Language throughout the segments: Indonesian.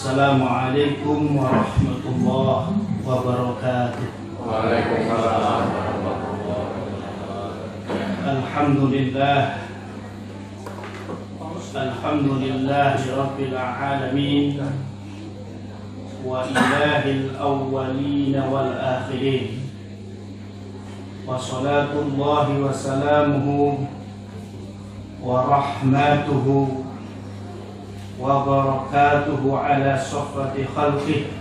Assalamualaikum warahmatullahi wabarakatuh. Waalaikumsalam warahmatullahi wabarakatuh. Alhamdulillahi rabbil alamin wa ilahil awwalin wal akhirin. Wa salatullahi wa salamuhu wa rahmatuhu wa barakatuhu ala safwati khalqih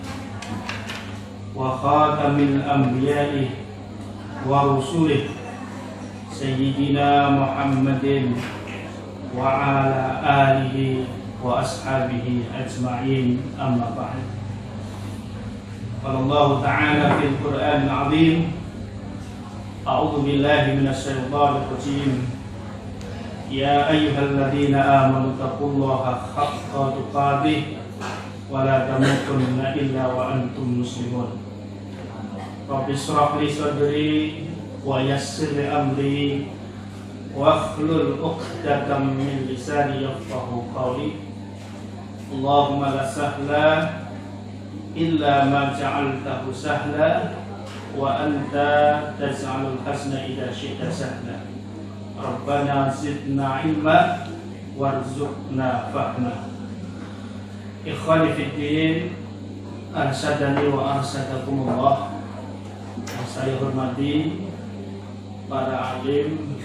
wa khatamil anbiya'i wa rusulih Sayyidina Muhammadin wa ala alihi wa ashabihi ajma'in, amma ba'd. Qala Allah ta'ala fil Qur'anil 'azim, a'udzu billahi minasy syaithanir rajim. Ya ayyuhalladzina amanu taqullaha haqqa tuqatih wa la tamutunna illa wa antum muslimun. Rabbi shrah li sadri wa yassir li amri wahlul 'uqdatam min lisani yafqahu qawli. Allahumma la sahla illa ma ja'altahu sahla wa anta taj'alul hasna idza syi'ta sahla. Rabbana zidna ilma warzuqna fahma. Ikhwani fiddin, arsyadani wa arsyadakumullah. Yang saya hormati para alim,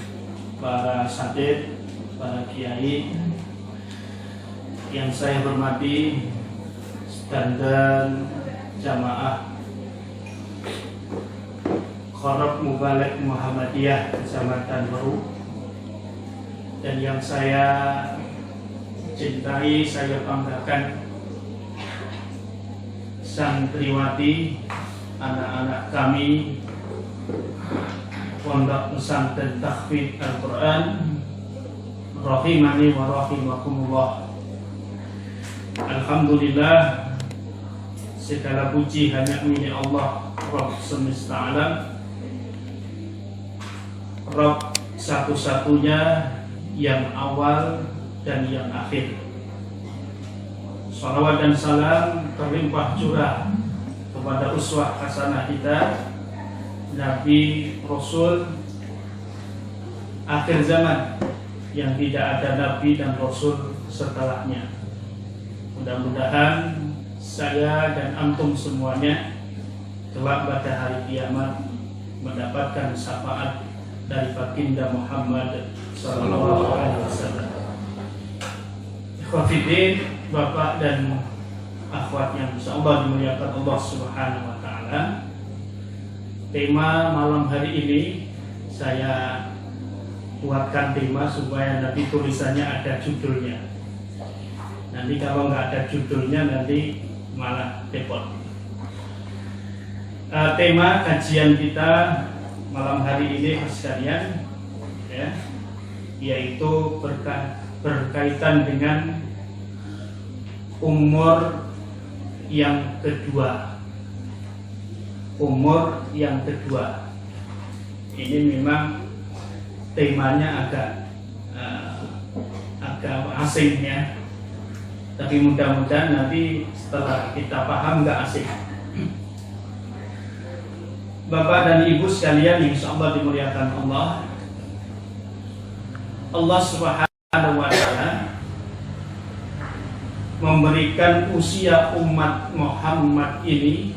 para satid, para kiai. Yang saya hormati dan jamaah Kharab Mubalek Muhammadiyah Kecamatan Meru. Dan yang saya cintai, saya banggakan, santriwati, anak-anak kami Pondok Pesantren Tahfidz Al-Quran, rahimani wa rahimakumullah. Alhamdulillah, segala puji hanya milik Allah, Rabb semesta alam, Rabb satu-satunya yang awal dan yang akhir. Salawat dan salam terlimpah curah kepada uswah hasanah kita, Nabi Rasul akhir zaman yang tidak ada Nabi dan Rasul setelahnya. Mudah-mudahan saya dan antum semuanya kelak pada hari kiamat mendapatkan syafaat dari baginda Muhammad sallallahu alaihi wasallam. Ikhwatiddin, Bapak dan akhwat yang insyaallah dimuliakan Allah Subhanahu wa taala. Tema malam hari ini saya buatkan tema supaya nanti tulisannya ada judulnya. Nanti kalau nggak ada judulnya nanti malah repot. Tema kajian kita malam hari ini sekalian, ya, yaitu berkaitan dengan umur yang kedua. Umur yang kedua ini memang temanya agak asing, ya, tapi mudah-mudahan nanti setelah kita paham nggak asing. Bapak dan Ibu sekalian, insyaallah dimuliakan Allah. Allah Subhanahu wa taala memberikan usia umat Muhammad ini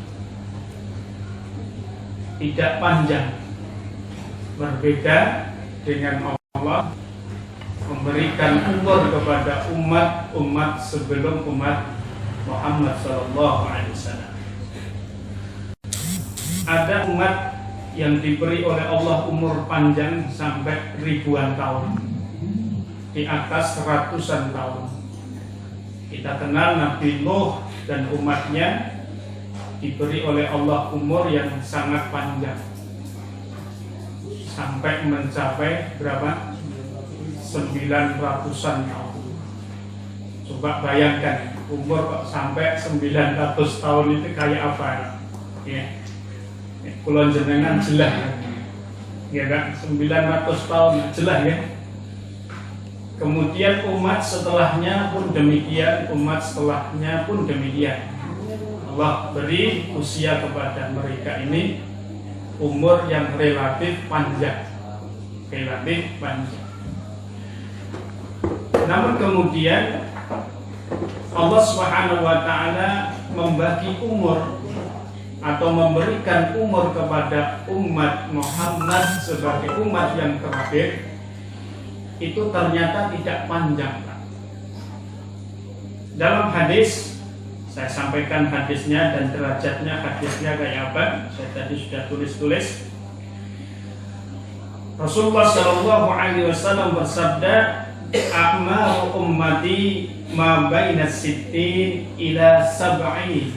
tidak panjang. Berbeda dengan Allah memberikan umur kepada umat sebelum umat Muhammad sallallahu alaihi wasallam. Ada umat yang diberi oleh Allah umur panjang sampai ribuan tahun, di atas ratusan tahun. Kita kenal Nabi Nuh dan umatnya diberi oleh Allah umur yang sangat panjang, sampai mencapai berapa? 900-an tahun. Coba bayangkan, umur kok sampai 900 tahun itu kayak apa, ya? Kulon jenengan jelas, ya kan? 900 tahun jelas, ya. kemudian umat setelahnya pun demikian, umat setelahnya pun demikian. Allah beri usia kepada mereka ini umur yang relatif panjang. Namun kemudian Allah Subhanahu wa taala membagi umur atau memberikan umur kepada umat Muhammad sebagai umat yang terakhir itu ternyata tidak panjang. Dalam hadis, saya sampaikan hadisnya dan derajatnya hadisnya kayak apa, saya tadi sudah tulis. Rasulullah Shallallahu Alaihi Wasallam bersabda, "A'maru ummati ma baina sittin ila sab'in,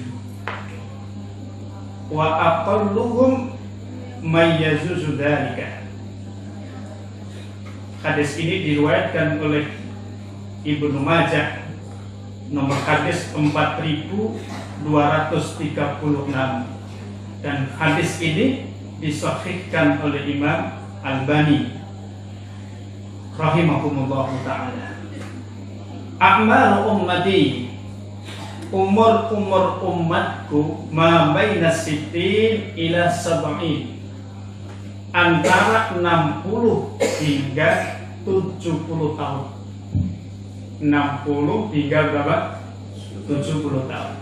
wa aqalluhum may yazuzu dzalika." Hadis ini diriwayatkan oleh Ibnu Majah, nomor hadis 4236, dan hadis ini disahihkan oleh Imam Albani rahimahumullah ta'ala. A'mal ummati, umur umatku ma baina sittin ila sab'in, antara 60 hingga 70 tahun. 60 hingga berapa? 70 tahun.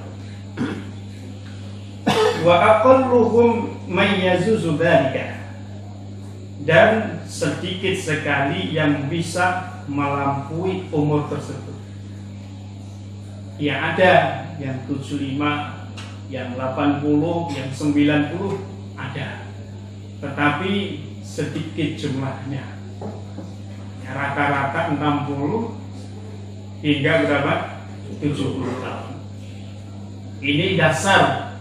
Wa aqalluhum may yazuzu dzalika, dan sedikit sekali yang bisa melampaui umur tersebut. Ya ada yang 75, yang 80, yang 90 ada. Tetapi sedikit jumlahnya. Ya, rata-rata 60 hingga berapa? 70 tahun. Ini dasar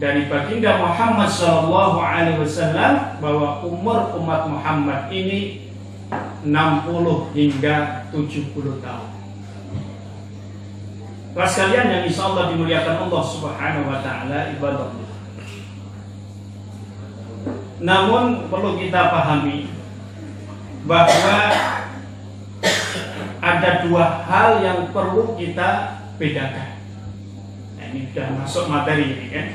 dari baginda Muhammad Shallallahu Alaihi Wasallam bahwa umur umat Muhammad ini 60 hingga 70 tahun. Kelas kalian yang insya Allah dimuliakan Allah Subhanahu Wa Taala, ibadah. Namun perlu kita pahami bahwa ada dua hal yang perlu kita bedakan. Nah, ini sudah masuk materi ini kan.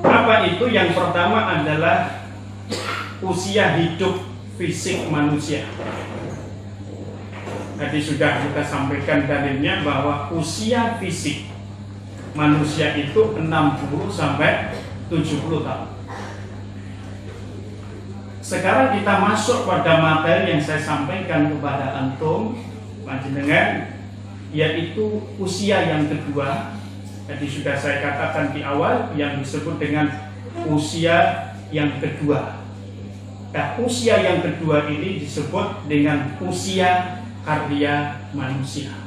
Apa itu? Yang pertama adalah usia hidup fisik manusia. Tadi sudah kita sampaikan dalilnya bahwa usia fisik manusia itu 60 sampai 70 tahun. Sekarang kita masuk pada materi yang saya sampaikan kepada antum panjenengan, yaitu usia yang kedua. Tadi sudah saya katakan di awal yang disebut dengan usia yang kedua. Nah, usia yang kedua ini disebut dengan usia karya manusia.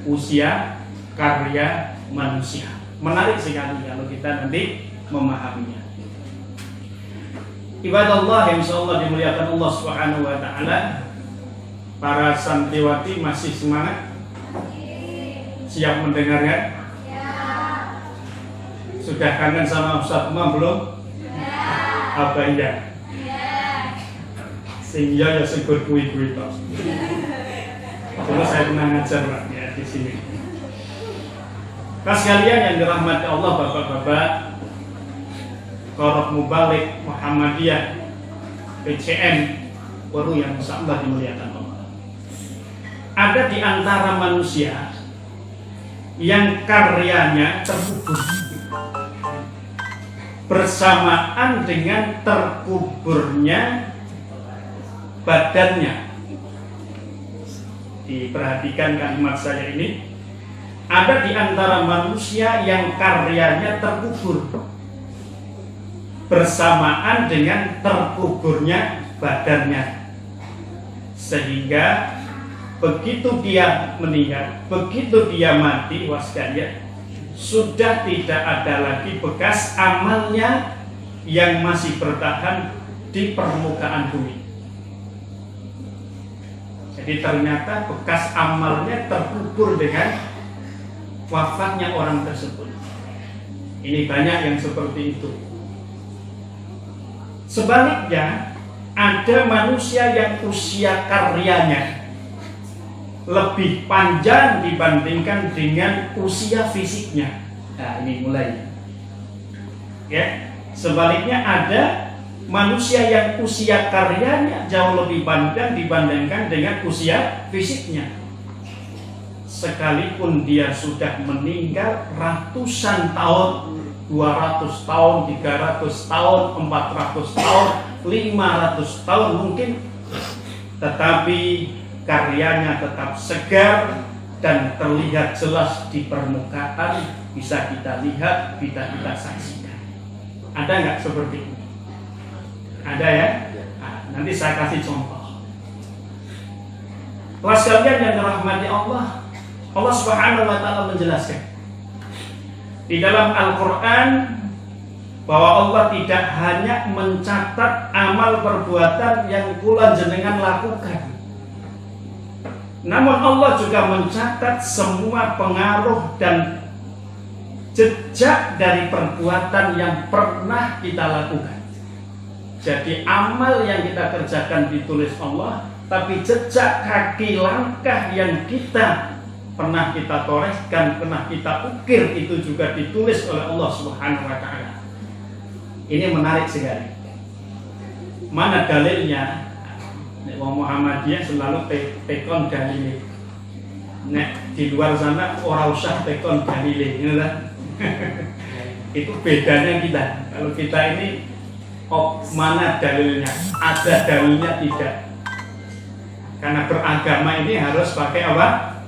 Usia karya manusia. Menarik sekali kalau kita nanti memahaminya. Ibadallah yang insyaallah dimuliakan Allah Subhanahu wa taala. Para santriwati masih semangat? Siap mendengarkan? Sudah kangen sama Ustaz Umam belum? Apa iya? Sehingga ya sebut kui-kui tok. Terus saya pernah ngajar Pak ya di sini. Kelas kalian yang dirahmati Allah, Bapak-bapak, Korok Mubalik Muhammadiyah PCM baru yang insyaallah dimuliakan Allah. Ada di antara manusia yang karyanya terkubur bersamaan dengan terkuburnya badannya. Diperhatikan kalimat saya ini. Ada di antara manusia yang karyanya terkubur bersamaan dengan terkuburnya badannya, sehingga begitu dia meninggal, begitu dia mati, wasdaya, sudah tidak ada lagi bekas amalnya yang masih bertahan di permukaan bumi. Jadi ternyata bekas amalnya terkubur dengan wafatnya orang tersebut. Ini banyak yang seperti itu. Sebaliknya, ada manusia yang usia karyanya lebih panjang dibandingkan dengan usia fisiknya. Nah, ini mulai. Ya, sebaliknya ada manusia yang usia karyanya jauh lebih panjang dibandingkan dengan usia fisiknya. Sekalipun dia sudah meninggal ratusan tahun, 200 tahun, 300 tahun, 400 tahun, 500 tahun mungkin, tetapi karyanya tetap segar dan terlihat jelas di permukaan, bisa kita lihat, bisa kita saksikan. Ada nggak seperti ini? Ada ya? Nah, nanti saya kasih contoh. Kelas kalian yang dirahmati Allah, Allah Subhanahu wa Ta'ala menjelaskan di dalam Al-Quran bahwa Allah tidak hanya mencatat amal perbuatan yang kula jenengan lakukan, namun Allah juga mencatat semua pengaruh dan jejak dari perbuatan yang pernah kita lakukan. Jadi amal yang kita kerjakan ditulis Allah, tapi jejak kaki langkah yang kita pernah kita torehkan, pernah kita ukir, itu juga ditulis oleh Allah Subhanahu wa Ta'ala. Ini menarik sekali. Mana dalilnya? Nek wong Muhammadiyah selalu tekon dalile. Nek di luar sana ora usah tekon dalile, gitu kan? Itu bedanya kita. Kalau kita ini mana dalilnya? Ada dalilnya tidak? Karena beragama ini harus pakai apa?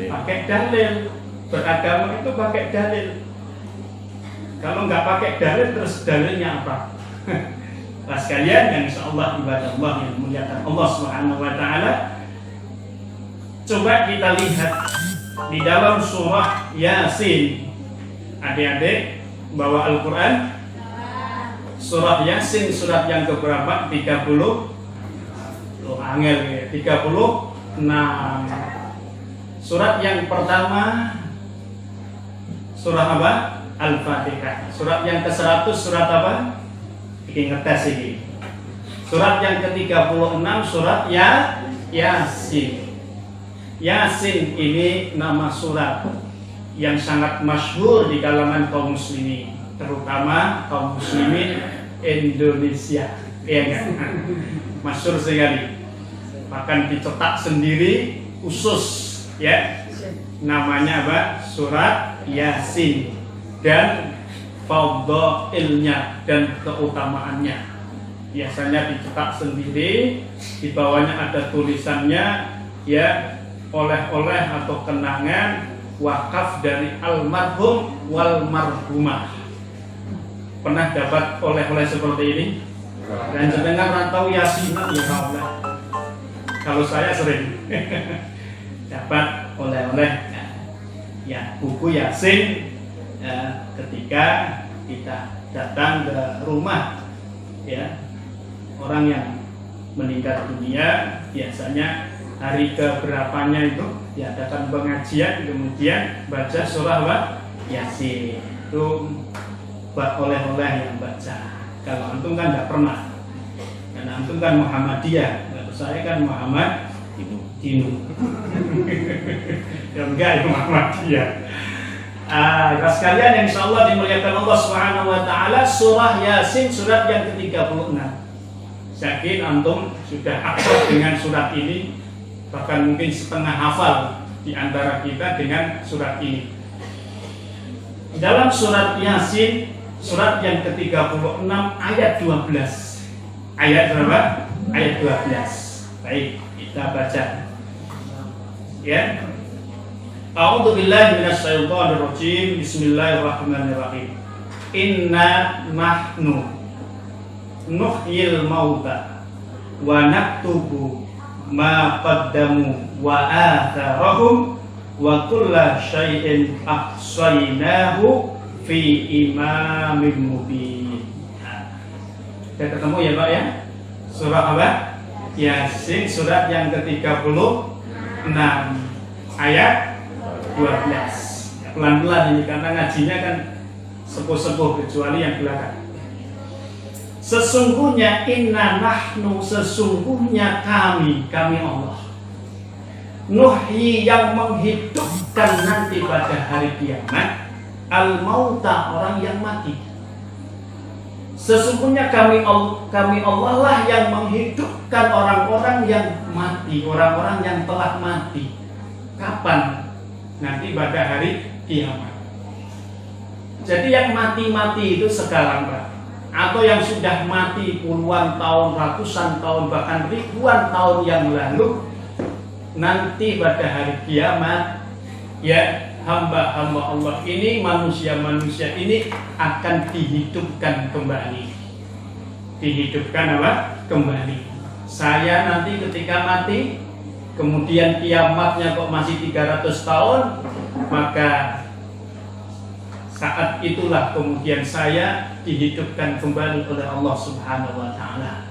Pakai dalil. Beragama itu pakai dalil. Kalau nggak pakai dalil, terus dalilnya apa? Nah, sekalian yang insyaallah ibadah Allah yang muliakan Allah Subhanahu wa Ta'ala, coba kita lihat di dalam surah Yasin. Adik-adik bawa Al-Quran. Surah Yasin, surat yang keberapa? 30. Angel ya, 36. Surat yang pertama surah apa? Al-Fatihah. Surat yang ke-100 surat apa? Bikin ngetes ini. Surat yang ke-36 surat Yasin. Yasin ini nama surat yang sangat masyhur di kalangan kaum muslimin, terutama kaum muslimin Indonesia. Iya kan? Masyhur sekali. Bahkan dicetak sendiri khusus ya. Namanya apa? Surat Yasin. Dan fadhailnya dan keutamaannya. Biasanya dicetak sendiri, di bawahnya ada tulisannya ya, oleh-oleh atau kenangan wakaf dari almarhum wal marhumah. Pernah dapat oleh-oleh seperti ini? Dan jenengan rantau Yasinan ya Allah. Kalau saya sering dapat oleh-oleh ya buku Yasin ketika kita datang ke rumah ya orang yang meninggal dunia. Biasanya hari keberapanya itu diadakan pengajian, kemudian baca surah Yasin. Itu buat oleh-oleh yang baca. Kalau antum kan tidak pernah, karena antum kan Muhammadiyah, kalau saya kan Muhammad Dinu. Ya enggak, itu Muhammadiyah. Sekalian yang insyaallah dimuliakan Allah Subhanahu wa Ta'ala, surah Yasin surat yang ke-36. Yakin antum sudah akrab dengan surat ini, bahkan mungkin setengah hafal di antara kita dengan surat ini. Dalam surat Yasin surat yang ke-36 ayat 12. Ayat berapa? Ayat 12. Baik, kita baca. Ya. A'udzu billahi minasyaitonir rajim. Bismillahirrahmanirrahim. Inna nahnu nuhyil mauta wa naktubu ma qaddamu wa atharahum wa kulla syai'in ahsaynahu fi imamin mubin. Sudah ketemu ya Pak ya? Surah apa? Yasin surat yang ke-36 ayat 12. Pelan-pelan ini karena ngajinya kan sepuh-sepuh, kecuali yang belakang. Sesungguhnya inna nahnu, sesungguhnya kami Allah nuhyi yang menghidupkan nanti pada hari kiamat al-mauta, orang yang mati. Sesungguhnya kami Allah lah yang menghidupkan orang-orang yang mati, orang-orang yang telah mati. Kapan? Nanti pada hari kiamat. Jadi yang mati-mati itu sekarang, Pak, atau yang sudah mati puluhan tahun, ratusan tahun, bahkan ribuan tahun yang lalu, nanti pada hari kiamat, ya, hamba-hamba Allah ini, manusia-manusia ini akan dihidupkan kembali. Dihidupkan apa? Kembali. Saya nanti ketika mati, kemudian kiamatnya kok masih 300 tahun, maka saat itulah kemudian saya dihidupkan kembali oleh Allah Subhanahu wa taala.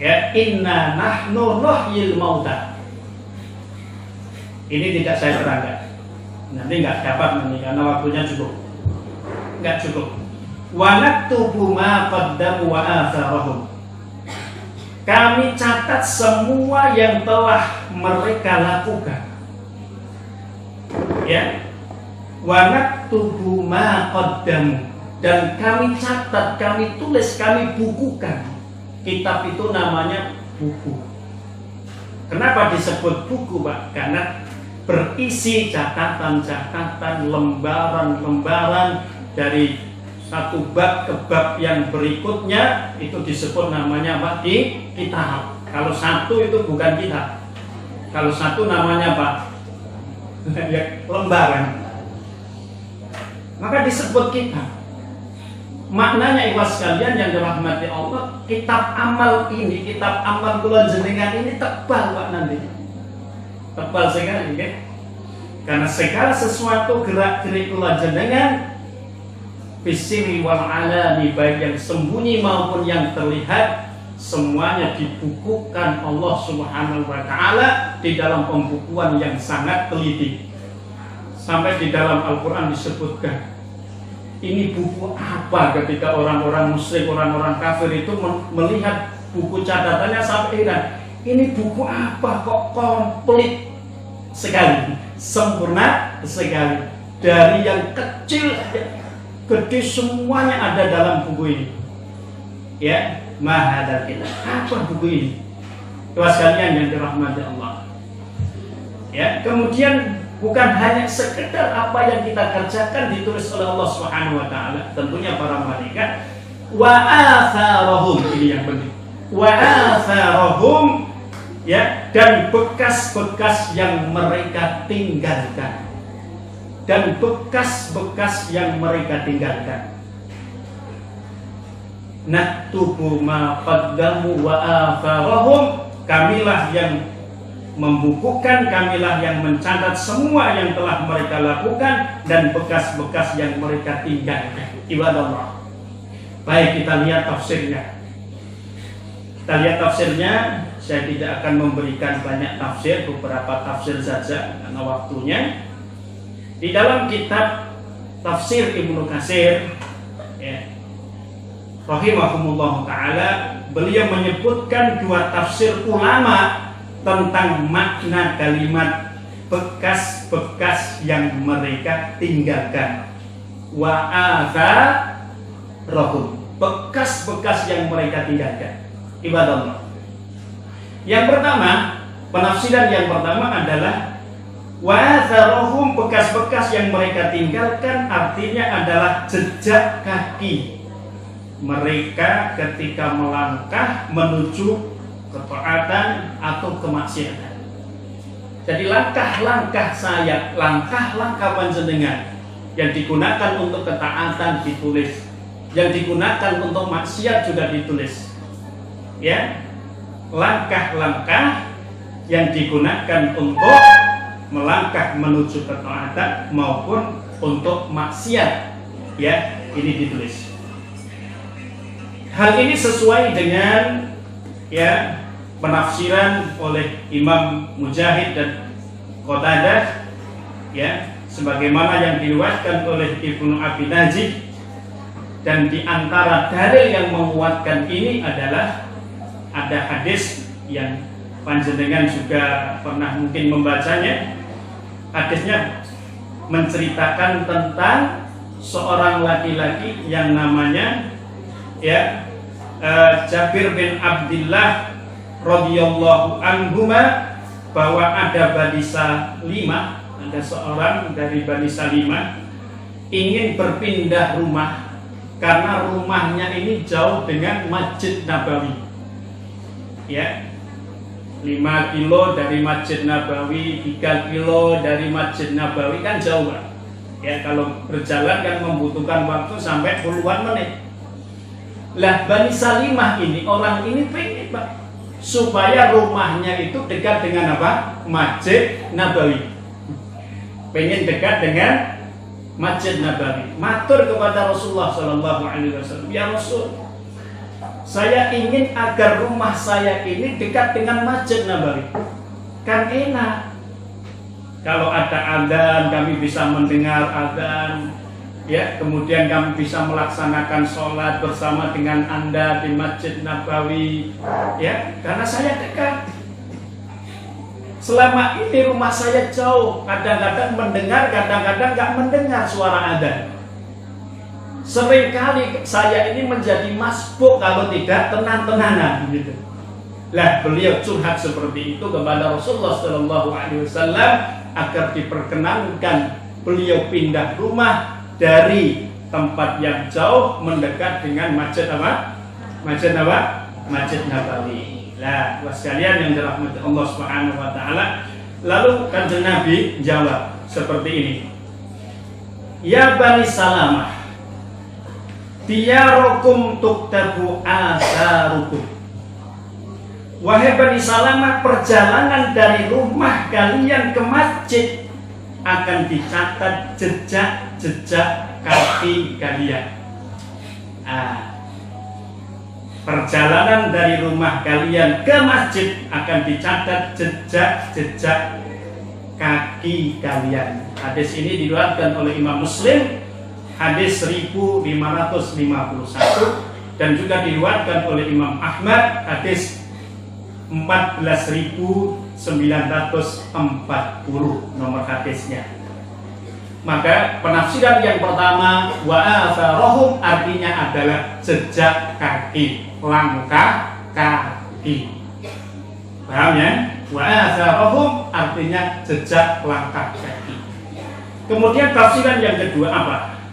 Ya, inna nahnu nuhyil mauta. Ini tidak saya terangkan. Nanti nggak dapat nanti karena waktunya cukup. Nggak cukup. Wa naktubu ma qaddamu wa atharahum. Kami catat semua yang telah mereka lakukan. Ya. Wa naktubu ma qaddamu, dan kami catat, kami tulis, kami bukukan. Kitab itu namanya buku. Kenapa disebut buku, Pak? Karena berisi catatan-catatan, lembaran-lembaran dari satu bab ke bab yang berikutnya, itu disebut namanya apa? Kitab. Kalau satu itu bukan kitab. Kalau satu namanya apa? Lembaran. Maka disebut kitab. Maknanya ikhwas sekalian yang dirahmati Allah, kitab amal ini, kitab amal kula jenengan ini tebal, Pak, nanti. Tebal sekali, kan? Karena segala sesuatu gerak-gerik kula jenengan bisiri wal alani, baik yang sembunyi maupun yang terlihat, semuanya dibukukan Allah Subhanahu wa taala di dalam pembukuan yang sangat teliti. Sampai di dalam Al-Quran disebutkan, ini buku apa, ketika orang-orang musyrik, orang-orang kafir itu melihat buku catatannya sampai heran. Ini buku apa kok komplit sekali, sempurna sekali. Dari yang kecil, gede, semuanya ada dalam buku ini. Ya, mahadal kita. Apa buku ini? Tuhan sekalian yang dirahmati Allah. Ya, kemudian bukan hanya sekedar apa yang kita kerjakan ditulis oleh Allah Subhanahu wa taala, tentunya para malaikat. Wa atharahum, ini yang penting. Wa atharahum, ya, dan bekas-bekas yang mereka tinggalkan. Dan bekas-bekas yang mereka tinggalkan. Naktubu ma qaddamu wa atharahum, kamilah yang membukukan, kamilah yang mencatat semua yang telah mereka lakukan dan bekas-bekas yang mereka tinggalkan. Ibadallah. Baik, kita lihat tafsirnya. Kita lihat tafsirnya. Saya tidak akan memberikan banyak tafsir, beberapa tafsir saja karena waktunya. Di dalam kitab Tafsir Ibnu Katsir, ya, rahimahumullah ta'ala, beliau menyebutkan dua tafsir ulama tentang makna kalimat bekas-bekas yang mereka tinggalkan. Wa atharahum, bekas-bekas yang mereka tinggalkan. Ibadallah. Yang pertama, penafsiran yang pertama adalah wa atharahum, bekas-bekas yang mereka tinggalkan, artinya adalah jejak kaki mereka ketika melangkah menuju ketaatan atau kemaksiatan. Jadi langkah-langkah saya, langkah-langkah panjenengan yang digunakan untuk ketaatan ditulis, yang digunakan untuk maksiat juga ditulis. Ya, langkah-langkah yang digunakan untuk melangkah menuju ketaatan maupun untuk maksiat, ya, ini ditulis. Hal ini sesuai dengan, ya, penafsiran oleh Imam Mujahid dan Qatadah, ya, sebagaimana yang diriwayatkan oleh Ibnu Abi Najih. Dan di antara dalil yang menguatkan ini adalah ada hadis yang panjenengan juga pernah mungkin membacanya. Hadisnya menceritakan tentang seorang laki-laki yang namanya Jabir bin Abdullah radhiyallahu anhuma, bahwa ada Bani Salimah, ada seorang dari Bani Salimah ingin berpindah rumah karena rumahnya ini jauh dengan Masjid Nabawi. 5 kilo dari Masjid Nabawi, 3 kilo dari Masjid Nabawi, kan jauh, Pak. Kalau berjalan kan membutuhkan waktu sampai puluhan menit. Lah Bani Salimah ini, orang ini pengen, Pak, supaya rumahnya itu dekat dengan apa? Masjid Nabawi. Pengen dekat dengan Masjid Nabawi. Matur kepada Rasulullah SAW, ya Rasul, saya ingin agar rumah saya ini dekat dengan Masjid Nabawi. Kan enak, kalau ada adzan kami bisa mendengar adzan, kemudian kami bisa melaksanakan sholat bersama dengan Anda di Masjid Nabawi, karena saya dekat. Selama ini rumah saya jauh, kadang-kadang mendengar, kadang-kadang nggak mendengar suara adzan. Seringkali saya ini menjadi masbuk kalau tidak tenang-tenangan gitu. Lah beliau curhat seperti itu kepada Rasulullah SAW agar diperkenankan beliau pindah rumah dari tempat yang jauh mendekat dengan masjid apa? Masjid apa? Masjid Nabawi. Lah, sekalian yang dirahmati Allah Subhanahu wa taala, lalu Kanjeng Nabi jawab seperti ini. Ya Bani Salamah, diyarukum tuktabu asarukum. Wahai Bani Salamah, perjalanan dari rumah kalian ke masjid akan dicatat jejak-jejak kaki kalian. Perjalanan dari rumah kalian ke masjid akan dicatat jejak-jejak kaki kalian. Hadis ini diriwayatkan oleh Imam Muslim, hadis 1551, dan juga diriwayatkan oleh Imam Ahmad, hadis 14.940 nomor hadisnya. Maka penafsiran yang pertama, wa atharahum, artinya adalah jejak kaki, langkah kaki. Paham ya? Wa atharahum artinya jejak langkah kaki. Kemudian tafsiran yang kedua apa?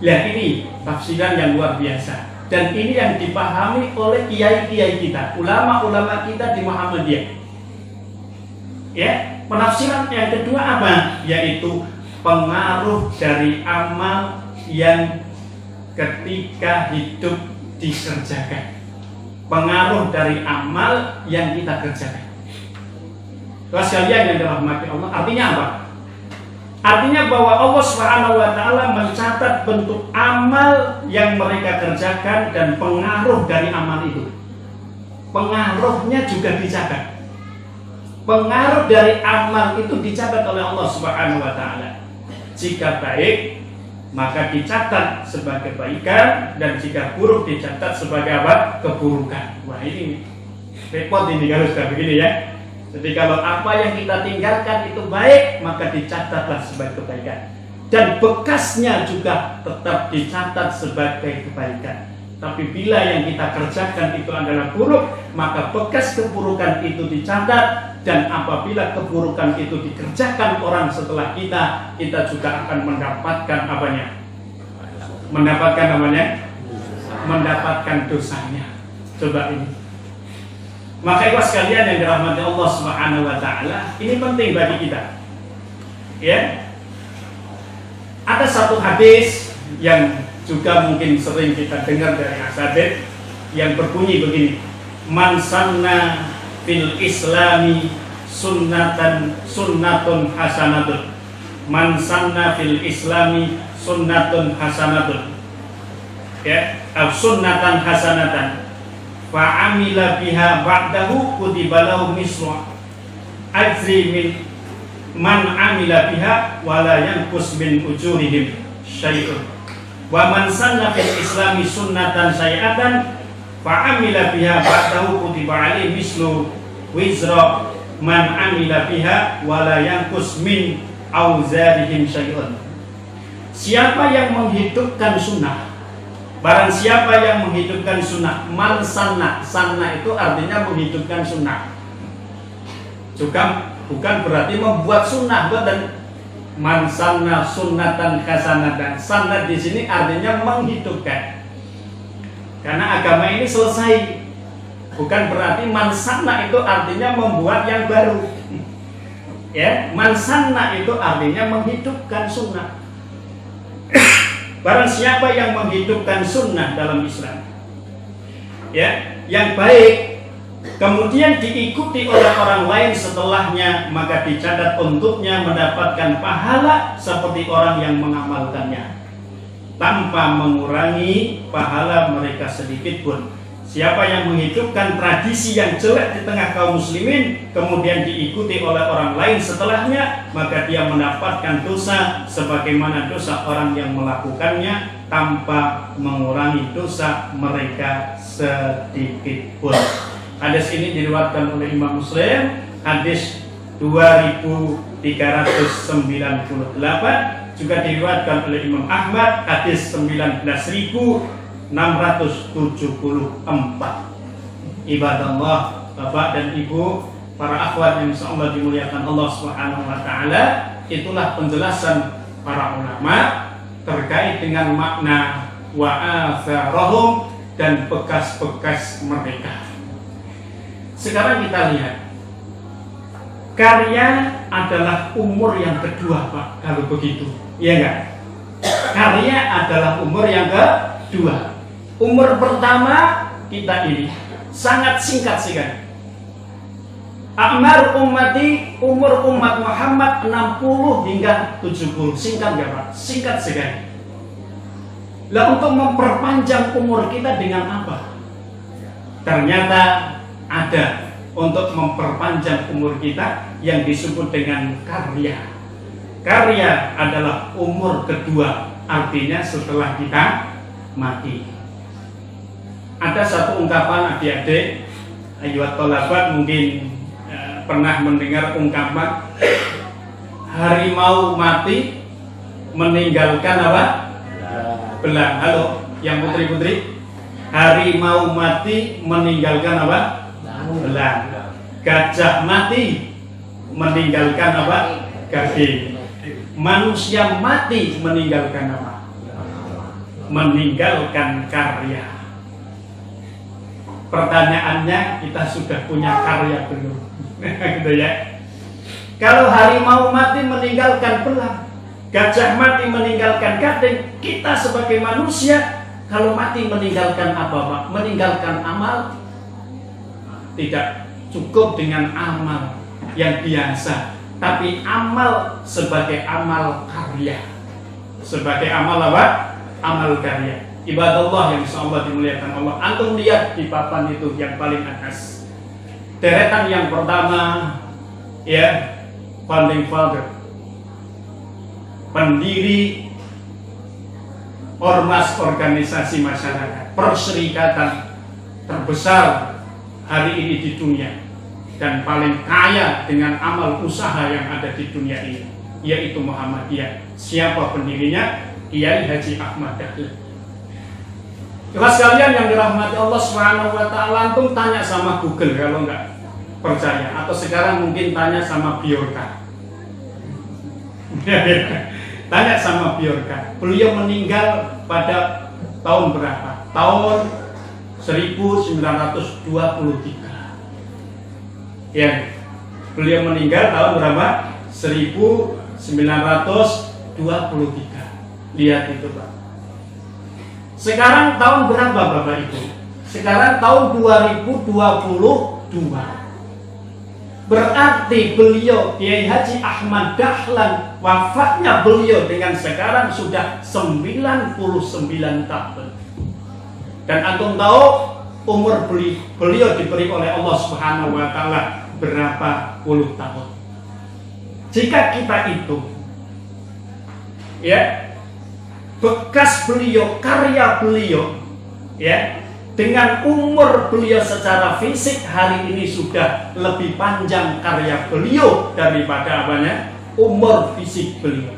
Lihat ini tafsiran yang luar biasa, dan ini yang dipahami oleh kiai-kiai kita, ulama-ulama kita di Muhammadiyah. Penafsiran yang kedua apa? Yaitu pengaruh dari amal yang ketika hidup dikerjakan. Pengaruh dari amal yang kita kerjakan. Kelas kalian yang dirahmati Allah, artinya apa? Artinya bahwa Allah Subhanahu wa taala mencatat bentuk amal yang mereka kerjakan dan pengaruh dari amal itu. Pengaruhnya juga dicatat. Pengaruh dari amal itu dicatat oleh Allah Subhanahu wa taala. Jika baik, maka dicatat sebagai kebaikan, dan jika buruk dicatat sebagai apa? Keburukan. Wah, ini repot ini kalau sudah begini ya. Jadi kalau apa yang kita tinggalkan itu baik, maka dicatatlah sebagai kebaikan, dan bekasnya juga tetap dicatat sebagai kebaikan. Tapi bila yang kita kerjakan itu adalah buruk, maka bekas keburukan itu dicatat. Dan apabila keburukan itu dikerjakan orang setelah kita juga akan mendapatkan apanya? Mendapatkan dosanya. Coba ini. Maka ibu sekalian yang dirahmati Allah Subhanahu wa taala, ini penting bagi kita. Ada satu hadis yang juga mungkin sering kita dengar dari asatidz yang berbunyi begini: Man sanna fil islami sunnatun hasanatun. Man sanna fil islami sunnatun hasanatun. Sunnatan hasanatan fa amila biha ba'dahu kutiba lahu mislu ajri min man amila biha wa la yanqus min ujurihim syai'un. Wa man sanna fil islami sunnatan sayi'atan fa amila biha ba'dahu kutiba alaihi mislu wizra man amila biha wa la yanqus min auzarihim syai'un. Siapa yang menghidupkan sunnah, barang siapa yang menghidupkan sunnah, man sanna, sanna itu artinya menghidupkan sunnah. Juga bukan berarti membuat sunnah, dan man sanna sunnatan hasanatan. Sanna di sini artinya menghidupkan. Karena agama ini selesai. Bukan berarti man sanna itu artinya membuat yang baru. Ya, man sanna itu artinya menghidupkan sunnah. Barang siapa yang menghidupkan sunnah dalam Islam, ya, yang baik, kemudian diikuti oleh orang lain setelahnya, maka dicatat untuknya mendapatkan pahala seperti orang yang mengamalkannya, tanpa mengurangi pahala mereka sedikit pun. Siapa yang menghidupkan tradisi yang jelek di tengah kaum muslimin, kemudian diikuti oleh orang lain setelahnya, maka dia mendapatkan dosa sebagaimana dosa orang yang melakukannya, tanpa mengurangi dosa mereka sedikit pun. Hadis ini diriwayatkan oleh Imam Muslim, hadis 2398, juga diriwayatkan oleh Imam Ahmad, hadis 19.674. Ibadallah, Bapak dan Ibu, para akhwat yang insyaallah dimuliakan Allah Subhanahu wa taala, itulah penjelasan para ulama terkait dengan makna wa atharahum dan bekas-bekas mereka. Sekarang kita lihat, karya adalah umur yang kedua, Pak. Kalau begitu, iya enggak? Karya adalah umur yang kedua. Umur pertama kita ini sangat singkat sekali. A'mar ummati, umur umat Muhammad 60 hingga 70. Singkat gak, Pak? Singkat sekali. Lah, untuk memperpanjang umur kita dengan apa? Ternyata ada untuk memperpanjang umur kita yang disebut dengan karya. Karya adalah umur kedua, artinya setelah kita mati. Ada satu ungkapan, adik-adik, ayyuhat thalabat, mungkin pernah mendengar ungkapan harimau mati meninggalkan apa? Belang. Halo, yang putri-putri, harimau mati meninggalkan apa? Belang. Gajah mati meninggalkan apa? Gaging. Manusia mati meninggalkan apa? Meninggalkan karya. Pertanyaannya, kita sudah punya karya belum? Gitu ya. Kalau harimau mati meninggalkan belang, gajah mati meninggalkan gaging, kita sebagai manusia kalau mati meninggalkan apa, Pak? Meninggalkan amal? Tidak cukup dengan amal yang biasa, tapi amal sebagai amal karya. Sebagai amal apa? Amal karya. Ibadallah yang insyaallah dimuliakan Allah. Antum lihat di papan itu yang paling atas, deretan yang pertama, ya, founding father, pendiri ormas organisasi masyarakat, perserikatan terbesar hari ini di dunia dan paling kaya dengan amal usaha yang ada di dunia ini, yaitu Muhammadiyah. Siapa pendirinya? Kiai Haji Ahmad Dahlan. Coba sekalian yang dirahmati Allah Subhanahu wa taala, antum tanya sama Google kalau nggak percaya, atau sekarang mungkin tanya sama Biorka. Tanya sama Biorka. Beliau meninggal pada tahun berapa? Tahun 1923. Ya. Beliau meninggal tahun berapa? 1923. Lihat itu, Pak. Sekarang tahun berapa, Bapak Ibu? Sekarang tahun 2022. Berarti beliau, Kiai Haji Ahmad Dahlan, wafatnya beliau dengan sekarang sudah 99 tahun. Dan antum tahu umur beliau diberi oleh Allah Subhanahu wa taala berapa puluh tahun. Jika kita hitung, ya, bekas beliau, karya beliau, ya, Dengan umur beliau secara fisik hari ini sudah lebih panjang karya beliau daripada apanya? Umur fisik beliau.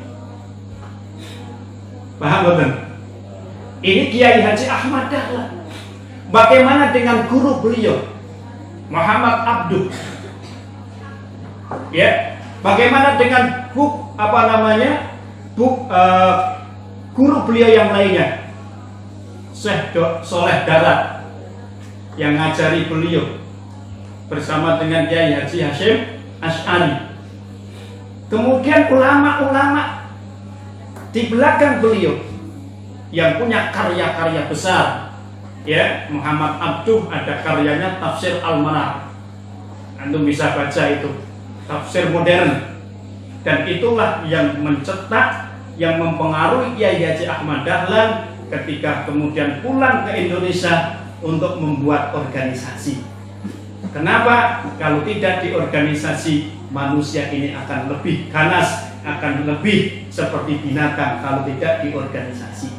Paham betul? Ini Kiai Haji Ahmad Dahlan. Bagaimana dengan guru beliau Muhammad Abduh? Ya, bagaimana dengan guru beliau yang lainnya? Syekh Soleh Darat yang ngajari beliau bersama dengan Kiai Haji Hashim Asy'ari. Kemudian ulama-ulama di belakang beliau yang punya karya-karya besar, ya, Muhammad Abduh ada karyanya Tafsir Al-Manar. Antum bisa baca itu, tafsir modern. Dan itulah yang mencetak, yang mempengaruhi Kiai Haji Ahmad Dahlan ketika kemudian pulang ke Indonesia untuk membuat organisasi. Kenapa? Kalau tidak di organisasi, manusia ini akan lebih ganas, akan lebih seperti binatang kalau tidak di organisasi.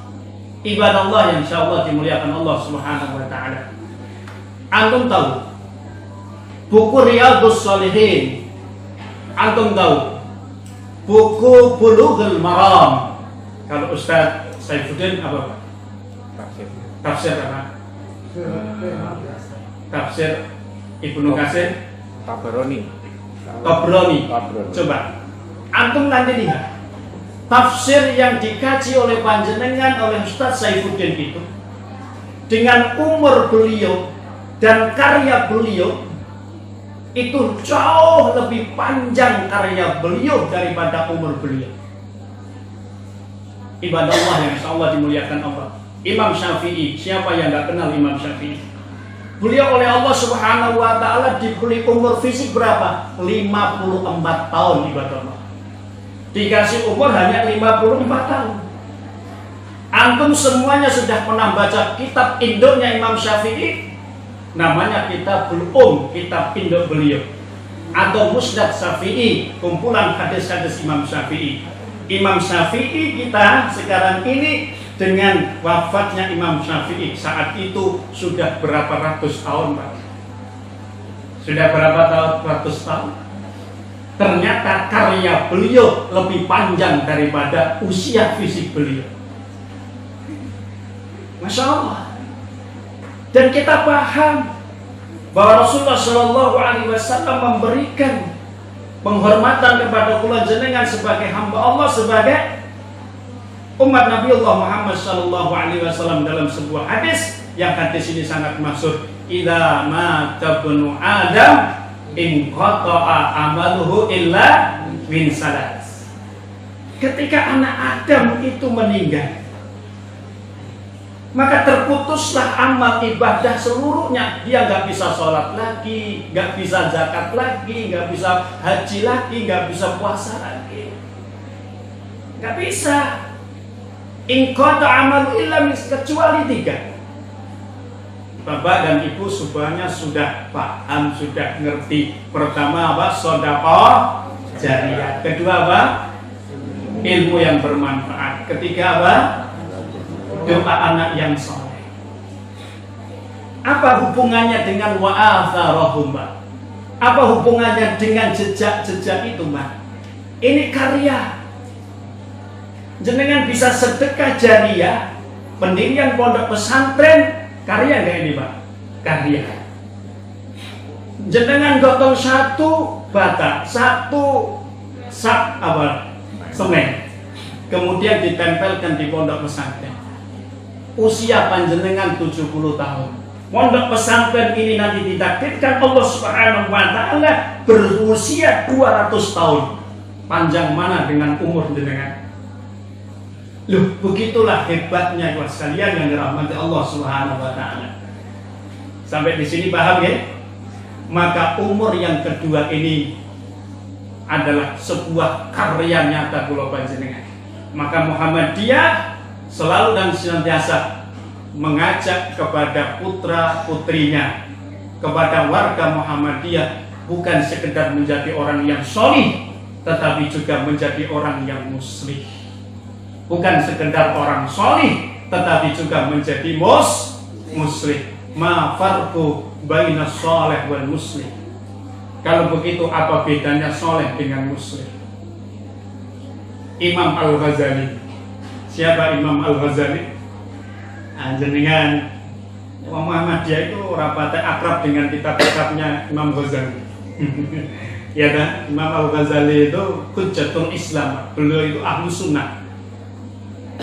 Ibadah Allah yang insyaallah dimuliakan Allah Subhanahu wa taala. Antum tahu buku Riyadhus Shalihin? Antum tahu buku Bulughul Maram? Kalau Ustaz Saifuddin apa? Tafsir apa? Tafsir Ibnu Katsir Tabrani. Coba antum nanti lihat tafsir yang dikaji oleh panjenengan oleh Ustaz Saifuddin itu dengan umur beliau dan karya beliau itu jauh lebih panjang karya beliau daripada umur beliau. Ibadah Allah yang insyaallah dimuliakan Allah. Imam Syafi'i, siapa yang gak kenal Imam Syafi'i? Beliau oleh Allah Subhanahu wa taala diberi umur fisik berapa? 54 tahun ibadah Allah. Dikasih umur hanya 54 tahun. Antum semuanya sudah pernah baca kitab induknya Imam Syafi'i, namanya Kitabul kitab induk beliau, atau Musnad Syafi'i, kumpulan hadis-hadis Imam Syafi'i. Imam Syafi'i kita sekarang ini dengan wafatnya Imam Syafi'i saat itu sudah berapa ratus tahun, Pak? Sudah berapa ratus tahun? Ternyata karya beliau lebih panjang daripada usia fisik beliau. Masya Allah. Dan kita paham bahwa Rasulullah Shallallahu Alaihi Wasallam memberikan penghormatan kepada kula jenengan sebagai hamba Allah, sebagai umat Nabi Allah Muhammad Shallallahu Alaihi Wasallam dalam sebuah hadis yang hadis ini sangat masyhur. Idza mata ibnu Adam inqata'a amaluhu illa min salas. Ketika anak Adam itu meninggal, maka terputuslah amal ibadah seluruhnya. Dia nggak bisa sholat lagi, nggak bisa zakat lagi, nggak bisa haji lagi, nggak bisa puasa lagi, nggak bisa. Inqata amalu illa min, kecuali 3. Bapak dan Ibu semuanya sudah paham, sudah ngerti. Pertama apa? Sedekah jariyah. Kedua apa? Ilmu yang bermanfaat. Ketiga apa? Doa anak yang soleh. Apa hubungannya dengan wa'atharahum, Mbak? Apa hubungannya dengan jejak-jejak itu, Mbak? Ini karya. Jenengan bisa sedekah jariyah, pendirian pondok pesantren, karya nggak ini, Pak? Karya. Jenengan gotong 1 bata, 1 sak semen, kemudian ditempelkan di pondok pesantren. Usia panjenengan 70 tahun. Pondok pesantren ini nanti ditakdirkan Allah Subhanahu wa taala berusia 200 tahun. Panjang mana dengan umur jenengan? Loh, begitulah hebatnya kawan sekalian yang dirahmati Allah Subhanahu wa taala. Sampai di sini paham ya? Maka umur yang kedua ini adalah sebuah karya nyata kula panjenengan. Maka Muhammadiyah selalu dan senantiasa mengajak kepada putra-putrinya, kepada warga Muhammadiyah, bukan sekedar menjadi orang yang sholih, tetapi juga menjadi orang yang muslih. Bukan sekedar orang sholih, tetapi juga menjadi muslih. ma farqu baina sholih wal muslim. Kalau begitu apa bedanya soleh dengan muslim? Imam Al-Ghazali. Siapa Imam Al-Ghazali? Jenengan Muhammadiyah itu rapatnya akrab dengan kitab-kitabnya Imam Ghazali. Ya kan? Imam Al-Ghazali itu hujjatul Islam. Beliau itu ahlu sunnah.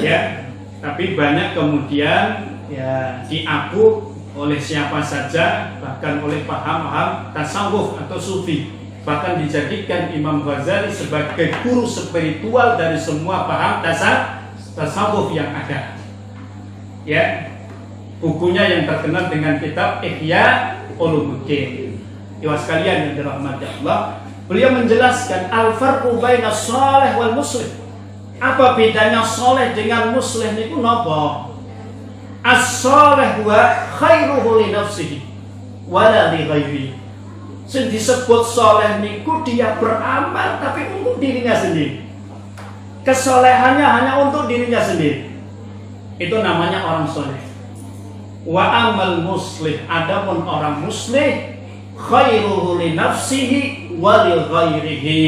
Ya, tapi banyak kemudian ya diaku oleh siapa saja, bahkan oleh paham-paham tasawuf atau sufi. Bahkan dijadikan Imam Ghazali sebagai guru spiritual dari semua paham tasawuf yang ada. Ya, bukunya yang terkenal dengan kitab Ihya Ulumuddin. Ya sekalian yang dirahmati Allah, beliau menjelaskan al-farqu baina sholih wal muslim. Apa bedanya soleh dengan muslim itu napa? As-sholih wa khairuhu li nafsihi wala li ghairihi. Sing disebut soleh niku dia beramal tapi untuk dirinya sendiri. Kesolehannya hanya untuk dirinya sendiri. Itu namanya orang soleh. Wa amal muslih, adapun orang muslih khairuhu li nafsihi wa li ghairihi.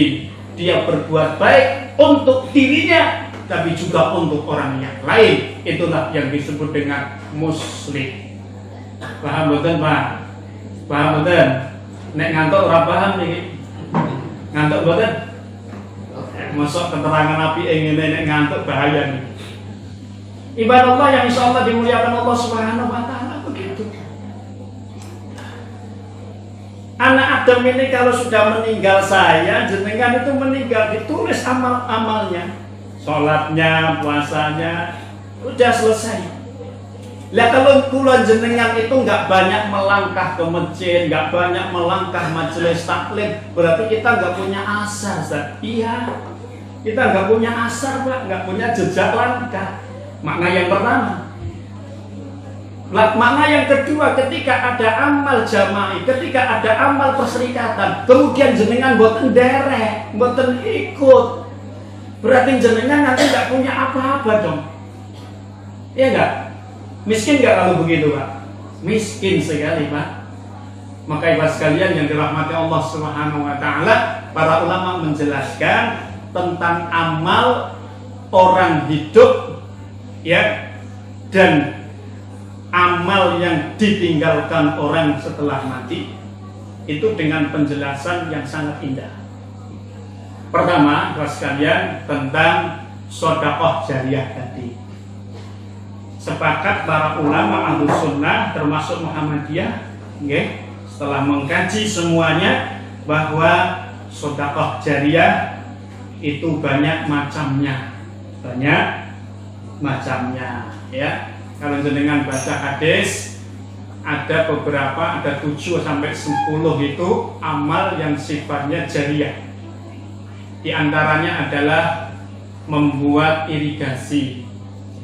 Dia berbuat baik untuk dirinya tapi juga untuk orang yang lain. Itulah yang disebut dengan muslim. Paham betul Pak? Paham betul? Nek ngantuk ora paham niki. Ngantuk betul? Masuk keterangan api ngene nek ngantuk bahaya nih. Ibadah Allah yang insyaallah dimuliakan Allah Subhanahu wa taala begitu. Anak Adam ini kalau sudah meninggal saya, jenengan itu meninggal, ditulis amal-amalnya, sholatnya, puasanya, udah selesai. Lah kalau kula jenengan itu nggak banyak melangkah ke masjid, nggak banyak melangkah majelis taklim, berarti kita nggak punya asar, Ustaz. Iya, kita nggak punya asar, Pak, nggak punya jejak langkah. Makna yang pertama. Makna yang kedua, ketika ada amal jamaah, ketika ada amal perserikatan, kemudian jenengan boten derek, boten ikut, berarti jenengan nanti nggak punya apa-apa dong. Iya nggak? Miskin nggak kalau begitu Pak? Miskin sekali Pak. Maka ibu sekalian yang dirahmati Allah Subhanahu wa taala, para ulama menjelaskan tentang amal orang hidup ya, dan amal yang ditinggalkan orang setelah mati itu dengan penjelasan yang sangat indah. Pertama, ibu sekalian, tentang sedekah jariyah tadi. Sepakat para ulama Ahlus Sunnah termasuk Muhammadiyah, okay, setelah mengkaji semuanya bahwa sedekah jariyah itu banyak macamnya, ya. Kalau jenengan baca hadis, ada beberapa, ada 7 sampai 10 itu amal yang sifatnya jariyah. Di antaranya adalah membuat irigasi.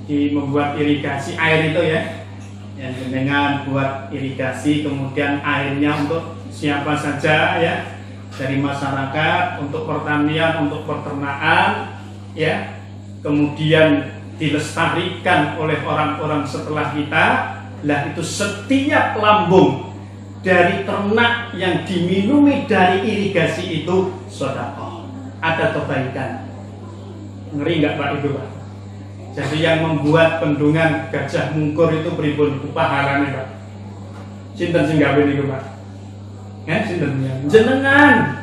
Membuat irigasi air itu ya, yang jenengan buat irigasi, kemudian airnya untuk siapa saja ya, dari masyarakat, untuk pertanian, untuk peternakan ya, kemudian dilestarikan oleh orang-orang setelah kita. Lah itu setiap lambung dari ternak yang diminumi dari irigasi itu sedekah, ada kebaikan. Ngeri nggak Pak itu Pak? Jadi yang membuat bendungan Gajah Mungkur itu pripun pahalane Pak? Sinten sing gawe niku Pak? Sinten jenengan,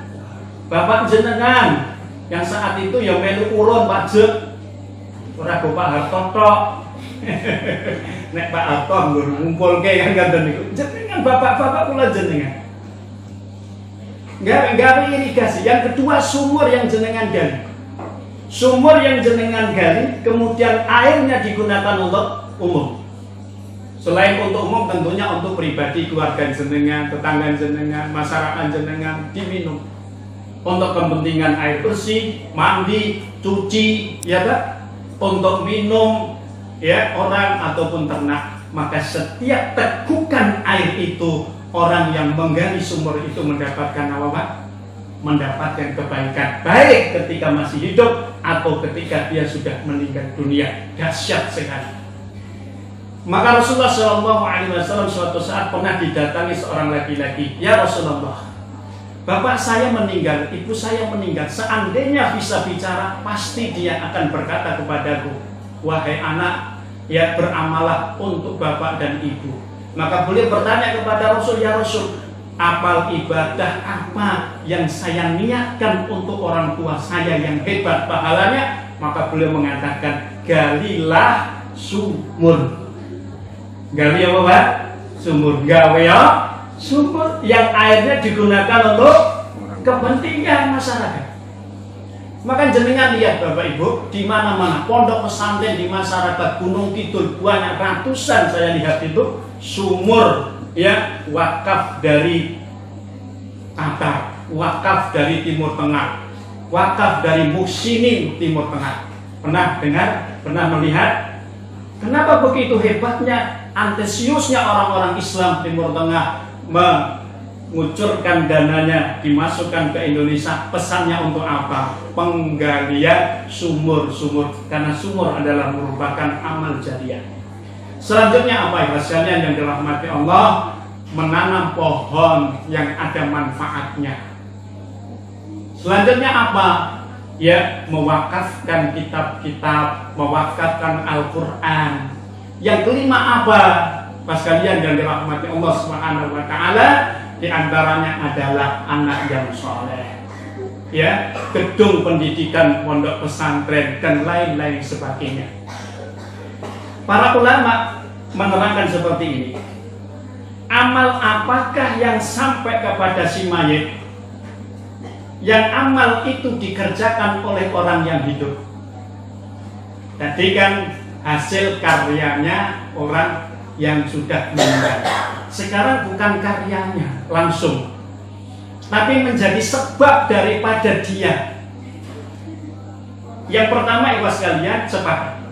Bapak jenengan yang saat itu ya melu ulun Pak Jek. Ora go Pak Harto tok. Nek Pak Harto ngumpulke kan ngoten niku. Jenengan bapak-bapak kula jenengan. Gawe irigasi. Yang kedua, sumur yang jenengan gali. Sumur yang jenengan gali, kemudian airnya digunakan untuk umum. Selain untuk umum, tentunya untuk pribadi, keluarga jenengan, tetangga jenengan, masyarakat jenengan diminum. Untuk kepentingan air bersih, mandi, cuci, ya Pak, untuk minum ya orang ataupun ternak. Maka setiap tegukan air itu, orang yang menggali sumur itu mendapatkan apa Pak? Mendapatkan kebaikan, baik ketika masih hidup atau ketika dia sudah meninggal dunia. Dahsyat sekali. Maka Rasulullah SAW suatu saat pernah didatangi seorang laki-laki. Ya Rasulullah, bapak saya meninggal, ibu saya meninggal. Seandainya bisa bicara, pasti dia akan berkata kepadaku, wahai anak, ya beramalah untuk bapak dan ibu. Maka beliau bertanya kepada Rasul, ya Rasul, amal ibadah apa yang saya niatkan untuk orang tua saya yang hebat pahalanya? Maka beliau mengatakan, galilah sumur. Gali apa Pak? Sumur. Gawe ya sumur yang airnya digunakan untuk kepentingan masyarakat. Maka jenengan lihat Bapak Ibu, di mana-mana pondok pesantren di masyarakat Gunung Kidul banyak ratusan saya lihat itu sumur ya wakaf dari Qatar, wakaf dari Timur Tengah, wakaf dari Muksinin Timur Tengah. Pernah dengar? Pernah melihat? Kenapa begitu hebatnya, antusiasnya orang-orang Islam Timur Tengah mengucurkan dananya dimasukkan ke Indonesia? Pesannya untuk apa? Penggalian sumur-sumur, karena sumur adalah merupakan amal jariah. Selanjutnya apa ya sekalian yang dirahmati Allah? Menanam pohon yang ada manfaatnya. Selanjutnya apa? Ya, mewakafkan kitab-kitab, mewakafkan Al-Quran. Yang kelima apa? Pas kalian yang dirahmati Allah Subhanahu wa Ta'ala, di antaranya adalah anak yang soleh, ya, gedung pendidikan, pondok pesantren dan lain-lain sebagainya. Para ulama menerangkan seperti ini. Amal apakah yang sampai kepada si mayit? Yang amal itu dikerjakan oleh orang yang hidup. Tadi kan hasil karyanya orang yang sudah meninggal. Sekarang bukan karyanya langsung, tapi menjadi sebab daripada dia. Yang pertama ibu sekalian sepakat.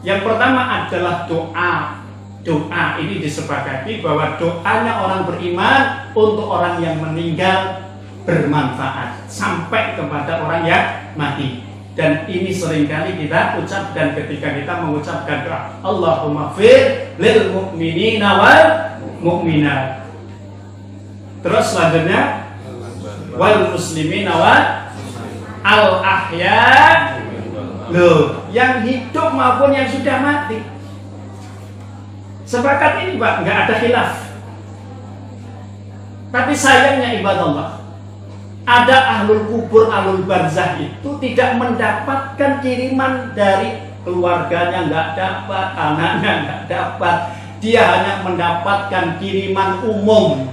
Yang pertama adalah doa. Doa ini disepakati bahwa doanya orang beriman untuk orang yang meninggal bermanfaat sampai kepada orang yang mati. Dan ini seringkali kita ucapkan ketika kita mengucapkan doa, Allahumma fir lil mu'minina wal mu'minat. Terus selanjutnya wal muslimina wal al ahya, loh, yang hidup maupun yang sudah mati. Sepakat ini Pak, nggak ada khilaf. Tapi sayangnya ibadah Allah, ada ahlul kubur, ahlul barzah itu tidak mendapatkan kiriman dari keluarganya, nggak dapat, anaknya nggak dapat. Dia hanya mendapatkan kiriman umum.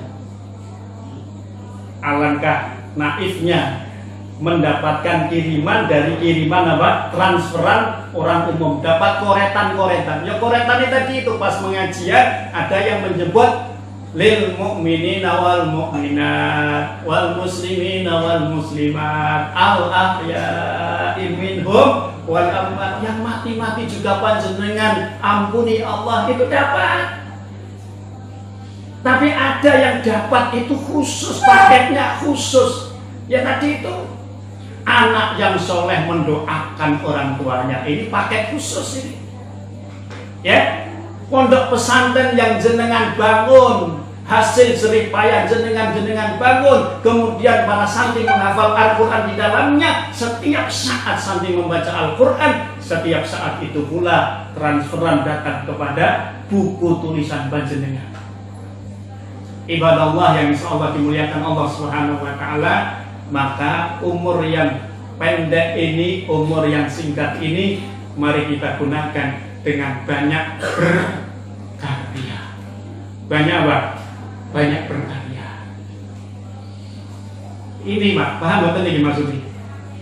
Alangkah naifnya mendapatkan kiriman dari kiriman apa? Transferan orang umum, dapat koretan-koretan. Ya koretannya tadi itu pas mengajian ada yang menyebut lil mu'minina wal mu'minat wal muslimina wal muslimat al ahya'i minhum wal amwat. Yang mati-mati juga panjenengan ampuni Allah, itu dapat. Tapi ada yang dapat itu khusus, paketnya khusus. Ya tadi itu anak yang soleh mendoakan orang tuanya, ini paket khusus ini. Ya, pondok pesantren yang jenengan bangun, hasil jerih payah jenengan bangun, kemudian para santri menghafal Al-Quran di dalamnya. Setiap saat santri membaca Al-Quran, setiap saat itu pula transferan datang kepada buku tulisan panjenengan. Ibadah Allah yang insya Allah dimuliakan Allah Subhanahu wa Ta'ala. Maka umur yang pendek ini, umur yang singkat ini, mari kita gunakan dengan banyak berkarya. Banyak apa? Banyak berkarya. Ini Pak, paham betul ini maksudnya?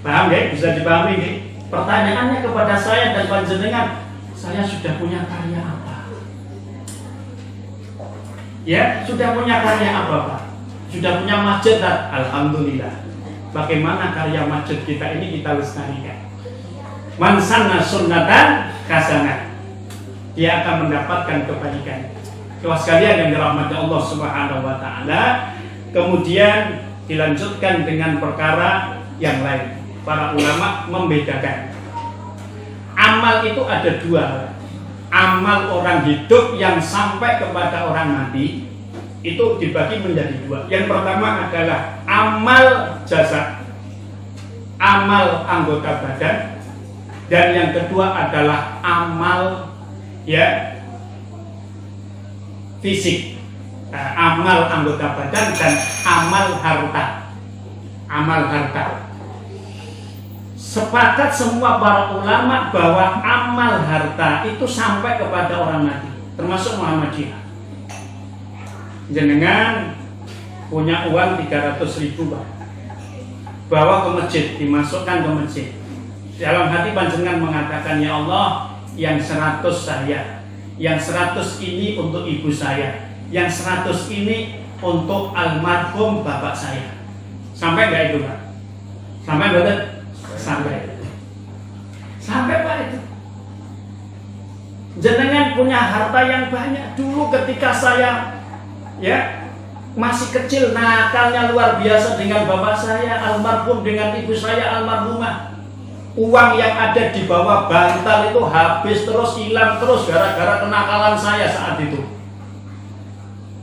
Paham ya? Bisa dipahami ini? Pertanyaannya kepada saya dan panjenengan, saya sudah punya karya apa? Ya, sudah punya karya apa Pak? Sudah punya masjid? Alhamdulillah. Bagaimana karya masjid kita ini kita lestarikan? Man sanna sunnatan hasanah, dia akan mendapatkan kebaikan. Kelas sekalian yang dirahmati Allah Subhanahu wa Ta'ala. Kemudian dilanjutkan dengan perkara yang lain. Para ulama membedakan amal itu ada dua. amal orang hidup yang sampai kepada orang mati itu dibagi menjadi dua. Yang pertama adalah amal jasad, amal anggota badan, dan yang kedua adalah amal ya fisik, amal anggota badan dan amal harta. Amal harta. Sepakat semua para ulama bahwa amal harta itu sampai kepada orang mati, termasuk Muhammadiyah. Jenengan punya uang 300.000 Pak, bawa ke masjid, dimasukkan ke masjid. Dalam hati panjenengan mengatakan, ya Allah, yang 100 saya, yang 100 ini untuk ibu saya, yang 100 ini untuk almarhum bapak saya. Sampai nggak itu Pak? Sampai betul? Sampai Pak itu. Jenengan punya harta yang banyak. Dulu ketika saya ya masih kecil, nakalnya luar biasa dengan bapak saya almarhum, dengan ibu saya almarhumah. Uang yang ada di bawah bantal itu habis terus, hilang terus gara-gara kenakalan saya saat itu.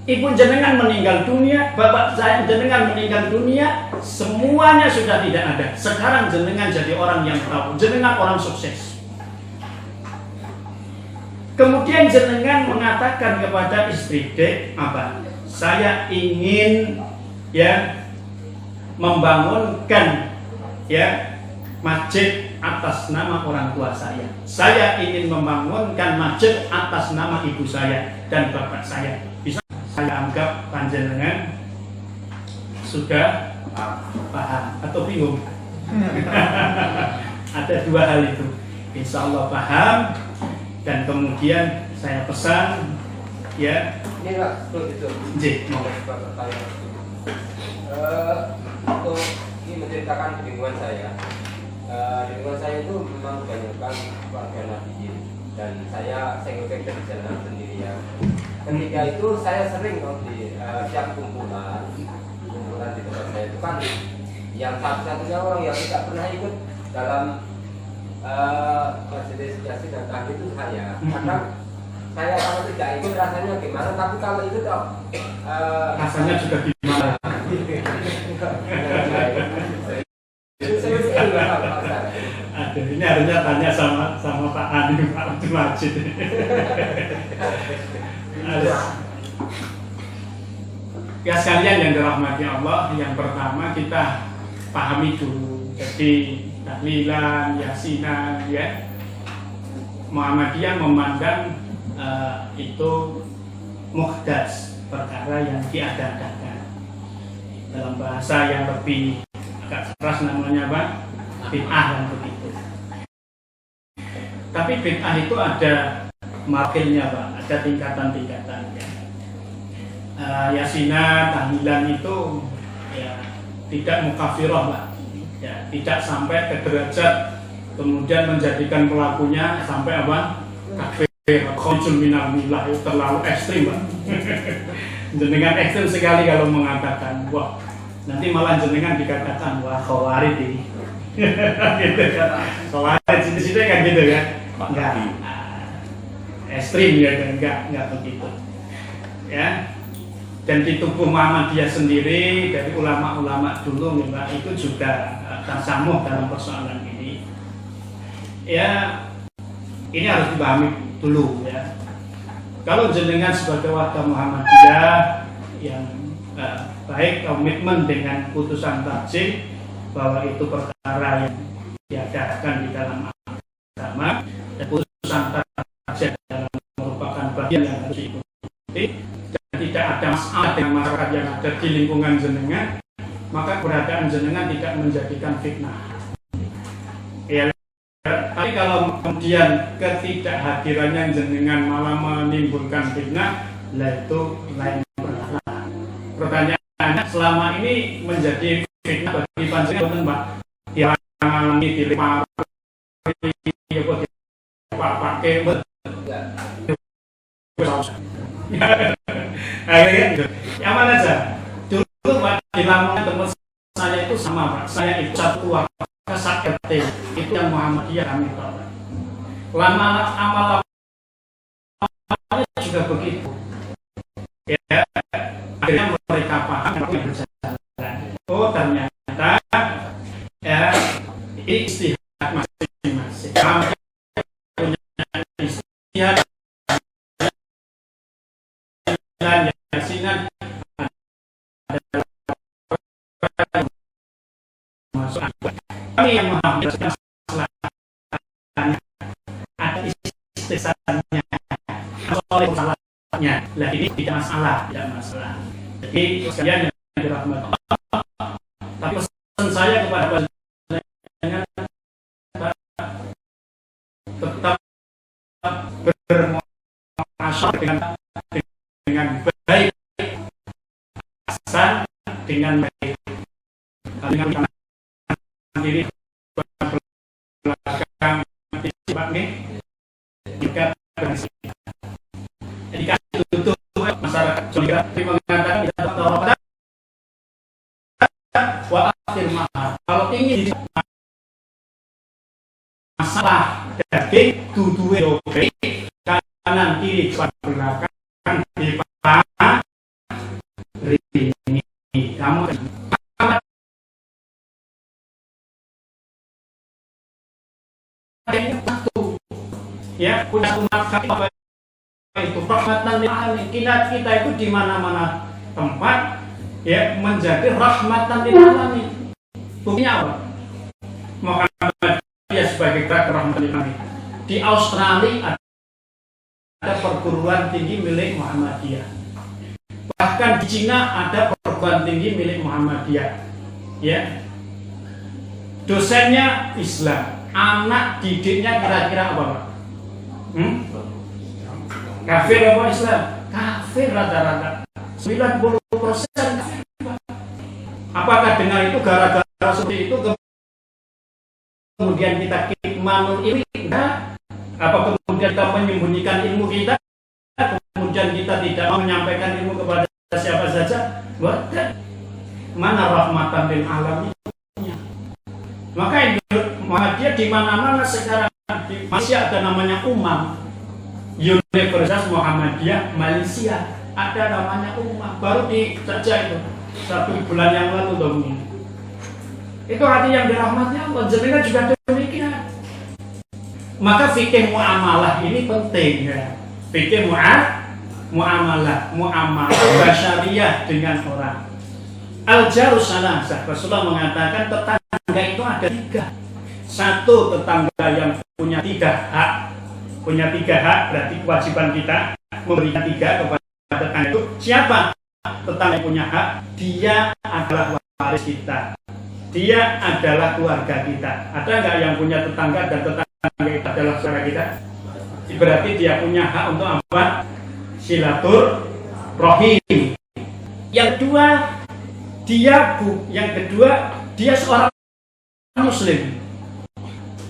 Ibu jenengan meninggal dunia, bapak saya jenengan meninggal dunia, semuanya sudah tidak ada. Sekarang jenengan jadi orang yang tahu, jenengan orang sukses. Kemudian jenengan mengatakan kepada istri, Dek, apa? Saya ingin ya membangunkan ya masjid atas nama orang tua saya. Saya ingin membangunkan masjid atas nama ibu saya dan bapak saya. Bisa saya anggap panjenengan sudah paham atau bingung? Ada dua hal itu. Insya Allah paham, dan kemudian saya pesan ya. Ini Pak, itu. Mau. Untuk ini menceritakan kebingungan saya. Lingkungan saya itu memang kebanyakan warga Nahdliyin, dan saya single factor di jalan sendirian. Ketika itu saya sering di tiap kumpulan di tempat saya itu kan yang satu-satunya orang yang tidak pernah ikut dalam majelis yasin dan tahdir itu saya. Karena saya kalau tidak ikut rasanya gimana, tapi kalau itu rasanya juga gimana. Aduh, ini harusnya tanya sama Pak Andi, Pak Abdul Majid. Ya sekalian yang dirahmati Allah, yang pertama kita pahami dulu. Jadi tahlilan, yasinan, ya Muhammadiyah memandang itu muhdas, perkara yang diada-adakan. Dalam bahasa yang lebih agak keras namanya apa? Bid'ah dan begitu. Tapi bid'ah itu ada markilnya Pak, ada tingkatan-tingkatannya. Yasinan, tahlilan itu ya tidak mukafirah Pak, ya tidak sampai ke derajat kemudian menjadikan pelakunya sampai apa? Kafir, khurujun minal millah, itu terlalu ekstrim Pak. Jenengan ekstrim sekali kalau mengatakan, wah nanti malah jenengan dikatakan wah khawarij ini. Gitu kan. Khawarij di sini kan gitu kan. Enggak. Ekstrim ya kan, enggak begitu. Ya. Dan di tubuh Muhammadiyah sendiri dari ulama-ulama dulu memang itu juga tasamuh dalam persoalan ini. Ya, ini harus dipahami dulu ya. Kalau jenengan sebagai warga Muhammadiyah yang baik komitmen dengan putusan tajik bahwa itu perkara yang diadakan di dalam agama, dan putusan tajik adalah merupakan bagian yang harus diikuti, dan tidak ada masalah dengan masyarakat yang ada di lingkungan jenengan, maka keberadaan jenengan tidak menjadikan fitnah. Ya, tapi kalau kemudian ketidakhadirannya jenengan malah menimbulkan fitnah, itu lain perkara. Pertanyaannya, selama ini menjadi fitnah bagi panjenengan Pak, yang dilempar, pakai yang mana aja? Dulu Pak di Lamongan teman saya itu sama Pak, saya ikut satu waktu sakit itu yang Muhammadiyah kami tahu. Lama amal juga begitu. Ya, akhirnya mereka paham yang berjalan. Oh ternyata ya istihad masing-masing. Kami punya istihad dan yasinan masuk kami yang memahami masalahnya ada istihadnya oleh masalahnya. Lah ini tidak masalah. Jadi sekalian yang dirahmati Allah. Tapi pesan saya kepada dengan tetap bermuasyarah dengan baik, asal dengan baik, dengan diri belakang ini juga berhasil. Jadi kan itu masyarakat juga mengatakan kita tahu wa akhir mahal. Kalau ingin masalah daging duduwe dobe kanan kiri depan belakang di ini kamu satu ya punya umat kami itu rahmatan lil alamin. Kita itu di mana-mana tempat ya menjadi rahmatan lil alamin. Buktinya apa? Muhammadiyah sebagai gerak rahmatan lil alamin. Di Australia ada perguruan tinggi milik Muhammadiyah. Bahkan di Cina ada perguruan tinggi milik Muhammadiyah. Ya. Dosennya Islam, anak didiknya kira-kira apa, Pak? Kafir apa Islam? Kafir rata-rata. 90% kafir. Apakah dengan itu gara-gara seperti itu kemudian kita kitmanul ilmi? Enggak. Apa kemudian kita menyembunyikan ilmu kita? Kemudian kita tidak mau menyampaikan ilmu kepada siapa saja? Bukan. Mana rahmatan lil alamin? Maka Muhammadiyah di mana-mana sekarang masih ada namanya Universitas Muhammadiyah Malaysia, ada namanya baru saja itu 1 bulan yang lalu dong. Itu hati yang dirahmati Allah. Jenengan juga demikian. Maka fikih muamalah ini penting ya. Fikih muamalah basyariah dengan orang. Al-jarus salasah. Rasulullah mengatakan tetangga itu ada 3. Satu, tetangga yang punya 3 hak. Punya 3 hak, berarti kewajiban kita memberikan 3 kepada tetangga itu. Siapa tetangga yang punya hak? Dia adalah waris kita. Dia adalah keluarga kita. Ada nggak yang punya tetangga dan tetangga itu adalah saudara kita? Berarti dia punya hak untuk apa? Silaturahim. Yang kedua, dia seorang Muslim.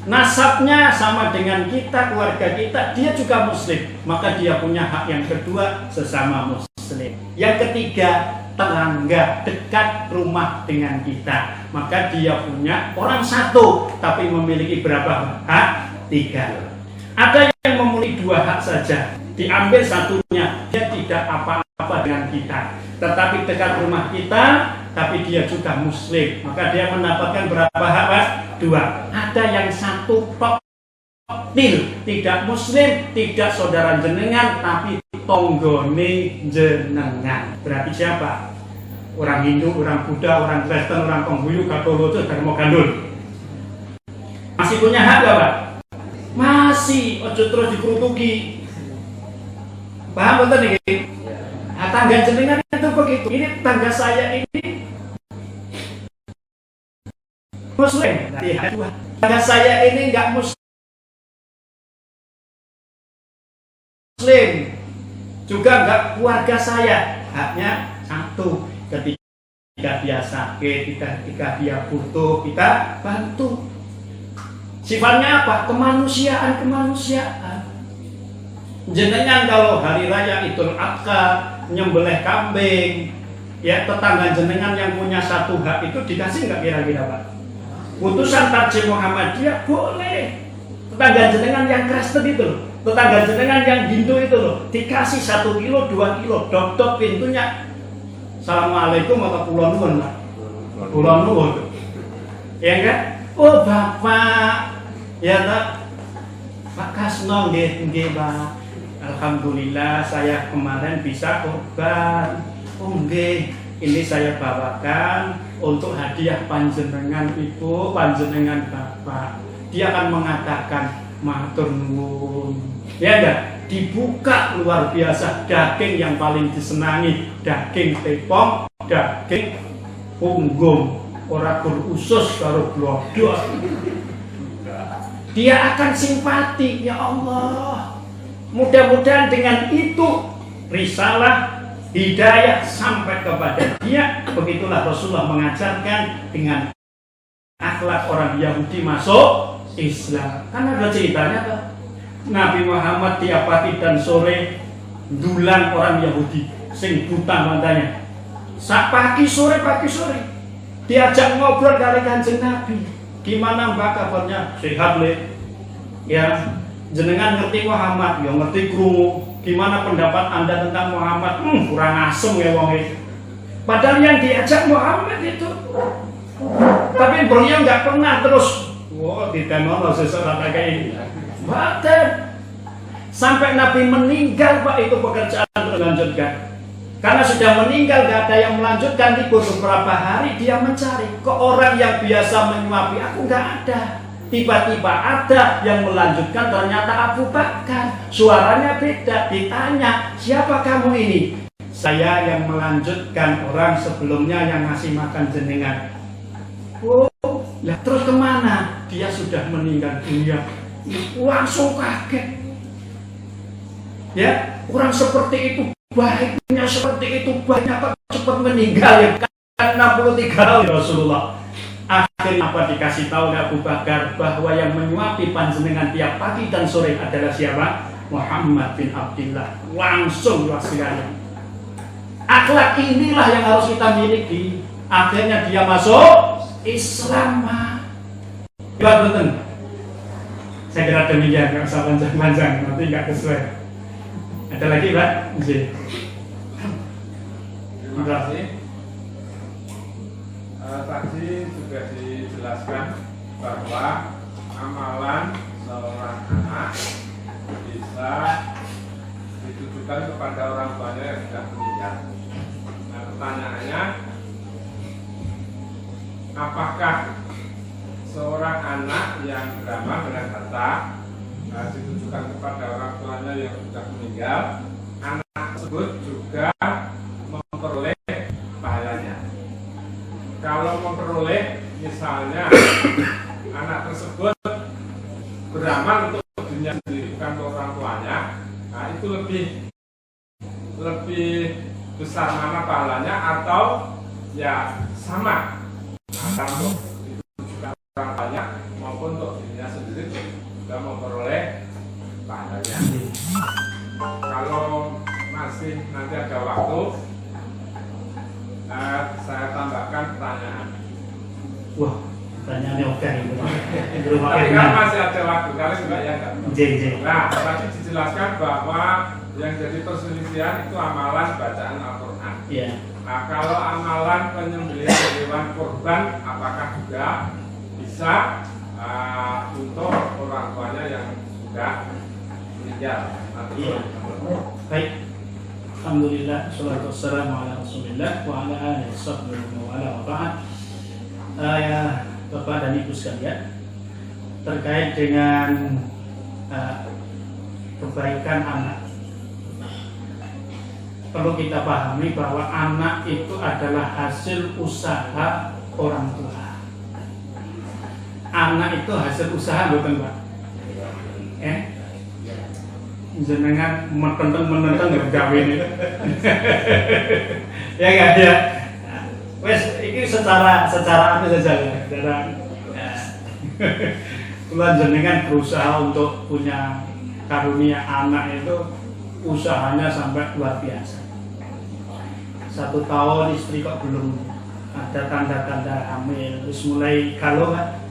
Nasabnya sama dengan kita, keluarga kita, dia juga Muslim. Maka dia punya hak yang kedua sesama Muslim. Yang ketiga, tetangga dekat rumah dengan kita. Maka dia punya orang 1, tapi memiliki berapa hak? 3. Ada yang memiliki 2 hak saja. Diambil satunya, dia tidak apa-apa dengan kita. Tetapi dekat rumah kita, tapi dia juga Muslim. Maka dia mendapatkan berapa hak, Pak? 2. Ada yang 1 tok tidak Muslim, tidak saudara jenengan, tapi tonggone jenengan. Berarti siapa? Orang Hindu, orang Buddha, orang Kristen, orang Konghucu, Katolik, Dharma Gandul. Masih punya hak gak, Pak? Masih. Ojo terus dikerutuki. Paham betul nih? Nah, tangga jenengan itu begitu. Ini tangga saya ini Muslim. Tangga saya ini enggak Muslim, juga enggak keluarga saya. Haknya 1, ketika dia sakit, ketika dia butuh, kita bantu. Sifatnya apa? Kemanusiaan. Jenengan kalau hari raya Idul Adha nyembelih kambing, ya tetangga jenengan yang punya 1 hak itu dikasih nggak kira-kira, Pak? Putusan Tarjih Muhammadiyah boleh. Tetangga jenengan yang Kristen itu, Tetangga jenengan yang Hindu itu loh, dikasih 1 kilo, 2 kilo, dok pintunya. Assalamualaikum atau pulau nuwun, Pak. Pulau nuwun. Ya kan? Oh Bapak, ya tak? Pak Kasno, nggih Pak. Alhamdulillah saya kemarin bisa korban. Oh nggih, ini saya bawakan untuk hadiah panjenengan Ibu, panjenengan Bapak. Dia akan mengatakan matur nuwun. Ya enggak? Dibuka luar biasa, daging yang paling disenangi, daging tepong, daging punggung, ora berusus karo blodok. Dia akan simpati, ya Allah. Mudah-mudahan dengan itu risalah hidayah sampai kepada dia. Begitulah Rasulullah mengajarkan dengan akhlak orang Yahudi masuk Islam. Kan ada ceritanya tuh. Nabi Muhammad tiap pagi dan sore dulang orang Yahudi sing buta matanya. Sak pagi sore diajak ngobrol kali Kanjeng Nabi. Gimana Mbak kabarnya? Sehat le. Ya, jenengan ngerti Muhammad, ya ngerti krungu. Gimana pendapat Anda tentang Muhammad? Kurang asem ya wonge. Padahal yang diajak Muhammad itu. Tapi beliau nggak pernah terus. Wah, ditenono sesuatu kayak ini. Bahkan sampai Nabi meninggal Pak, itu pekerjaan terlanjutkan. Karena sudah meninggal gak ada yang melanjutkan. Di beberapa hari dia mencari ke orang yang biasa menyuapi aku, gak ada. Tiba-tiba ada yang melanjutkan, ternyata Abu Bakar. Suaranya beda, ditanya, siapa kamu ini? Saya yang melanjutkan orang sebelumnya yang ngasih makan jenengan. Oh, lah terus kemana? Dia sudah meninggal dunia. Langsung kaget. Ya, orang seperti itu baiknya, seperti itu banyak kok cepat meninggal ya. Kan 63 tahun Rasulullah. Akhirnya apa dikasih tahu Abu Bakar bahwa yang menyuapi panjenengan tiap pagi dan sore adalah siapa? Muhammad bin Abdullah. Langsung wasiatnya. Akhlak inilah yang harus kita miliki. Akhirnya dia masuk Islam. Betul. Saya kira demikian, nggak usah panjang-panjang, nanti nggak sesuai. Ada lagi Pak? Terima kasih. Tadi sudah dijelaskan bahwa amalan seorang anak bisa ditujukan kepada orang tuanya yang sudah meninggal. Nah, pertanyaannya, apakah seorang anak yang beramal dengan harta ditujukan kepada orang tuanya yang sudah meninggal, anak tersebut juga memperoleh pahalanya? Kalau memperoleh, misalnya anak tersebut beramal untuk dunia sendiri, bukan untuk orang tuanya, nah itu lebih besar mana pahalanya, atau ya sama antara untuk ditujukan orang tuanya maupun untuk dirinya sendiri juga memperoleh pahalanya. Kalau masih nanti ada waktu, saya tambahkan pertanyaan. Wah, pertanyaannya oke. Tapi kalau masih ada waktu, kali enggak ya enggak? Nah, tadi dijelaskan bahwa yang jadi perselisihan itu amalan bacaan Al-Quran. Iya. Nah, kalau amalan penyembelihan hewan kurban, apakah juga bisa untuk orang tuanya yang sudah meninggal? Iya. Baik. Alhamdulillah, salatu wassalamu ala Rasulillah wa ala alihi wa ala ba'd. Ya, Bapak dan Ibu sekalian, terkait dengan kebaikan anak, perlu kita pahami bahwa anak itu adalah hasil usaha orang tua. Anak itu hasil usaha, bukan Pak? Jenengan menentang nggak kawin itu. Ya nggak ada. Wes ini secara apa saja ya. Kalau jenengan berusaha untuk punya karunia anak itu usahanya sampai luar biasa. 1 tahun istri kok belum ada tanda-tanda hamil, terus mulai galau kan?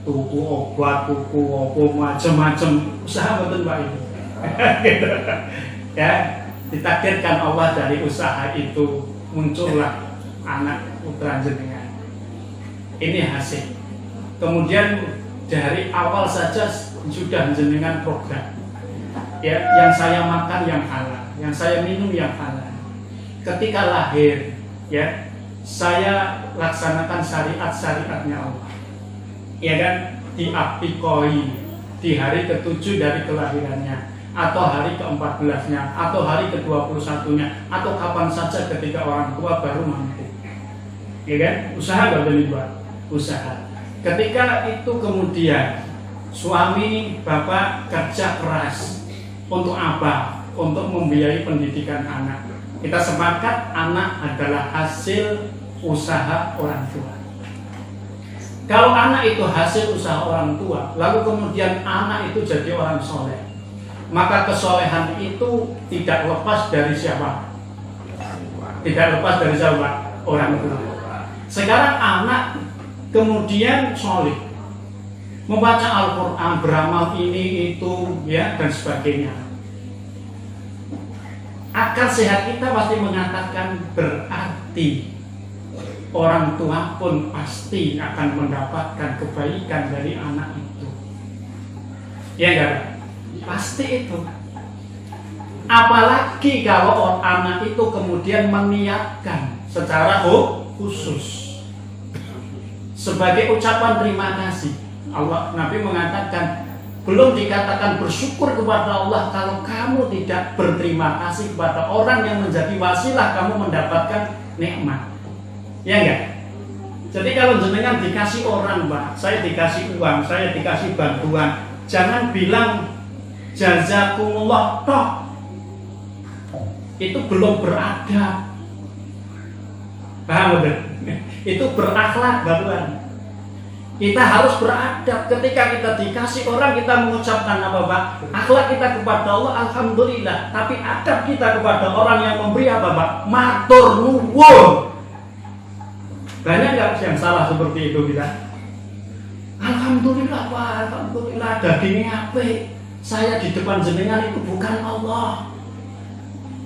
tuku obat, tuku apa macam-macam usaha betul Pak itu. Gitu. Ya, ditakdirkan Allah dari usaha itu muncullah anak putra jenengan. Ini hasil. Kemudian dari awal saja sudah jenengan program. Ya, yang saya makan yang halal, yang saya minum yang halal. Ketika lahir, ya, saya laksanakan syariat-syariatnya Allah. Ya kan, diapikoi di hari ke-7 dari kelahirannya, atau hari ke-14-nya, atau hari ke-21-nya, atau kapan saja ketika orang tua baru mampu. Ya kan, usaha gak boleh buat, usaha. Ketika itu kemudian suami bapak kerja keras untuk apa? Untuk membiayai pendidikan anak. Kita sepakat anak adalah hasil usaha orang tua. Kalau anak itu hasil usaha orang tua, lalu kemudian anak itu jadi orang soleh, maka kesolehan itu tidak lepas dari siapa? Tidak lepas dari siapa? Orang tua. Sekarang anak kemudian soleh, membaca Al-Quran, beramal ini itu, ya, dan sebagainya. Akal sehat kita pasti mengatakan berarti orang tua pun pasti akan mendapatkan kebaikan dari anak itu. Ya enggak? Pasti itu. Apalagi kalau anak itu kemudian meniatkan secara khusus sebagai ucapan terima kasih. Allah, Nabi mengatakan, belum dikatakan bersyukur kepada Allah kalau kamu tidak berterima kasih kepada orang yang menjadi wasilah kamu mendapatkan nikmat. Ya enggak? Jadi kalau jenengan dikasih orang, Pak, saya dikasih uang, saya dikasih bantuan, jangan bilang jazakumullah toh. Itu belum beradab. Paham betul? Itu berakhlak, Bapak. Kita harus beradab. Ketika kita dikasih orang, kita mengucapkan apa, Pak? Akhlak kita kepada Allah, alhamdulillah. Tapi adab kita kepada orang yang memberi apa, Pak? Matur nuwun. Banyak nggak yang salah seperti itu kita? Alhamdulillah, Pak, alhamdulillah, dagingnya apik. Saya di depan jenengan itu bukan Allah.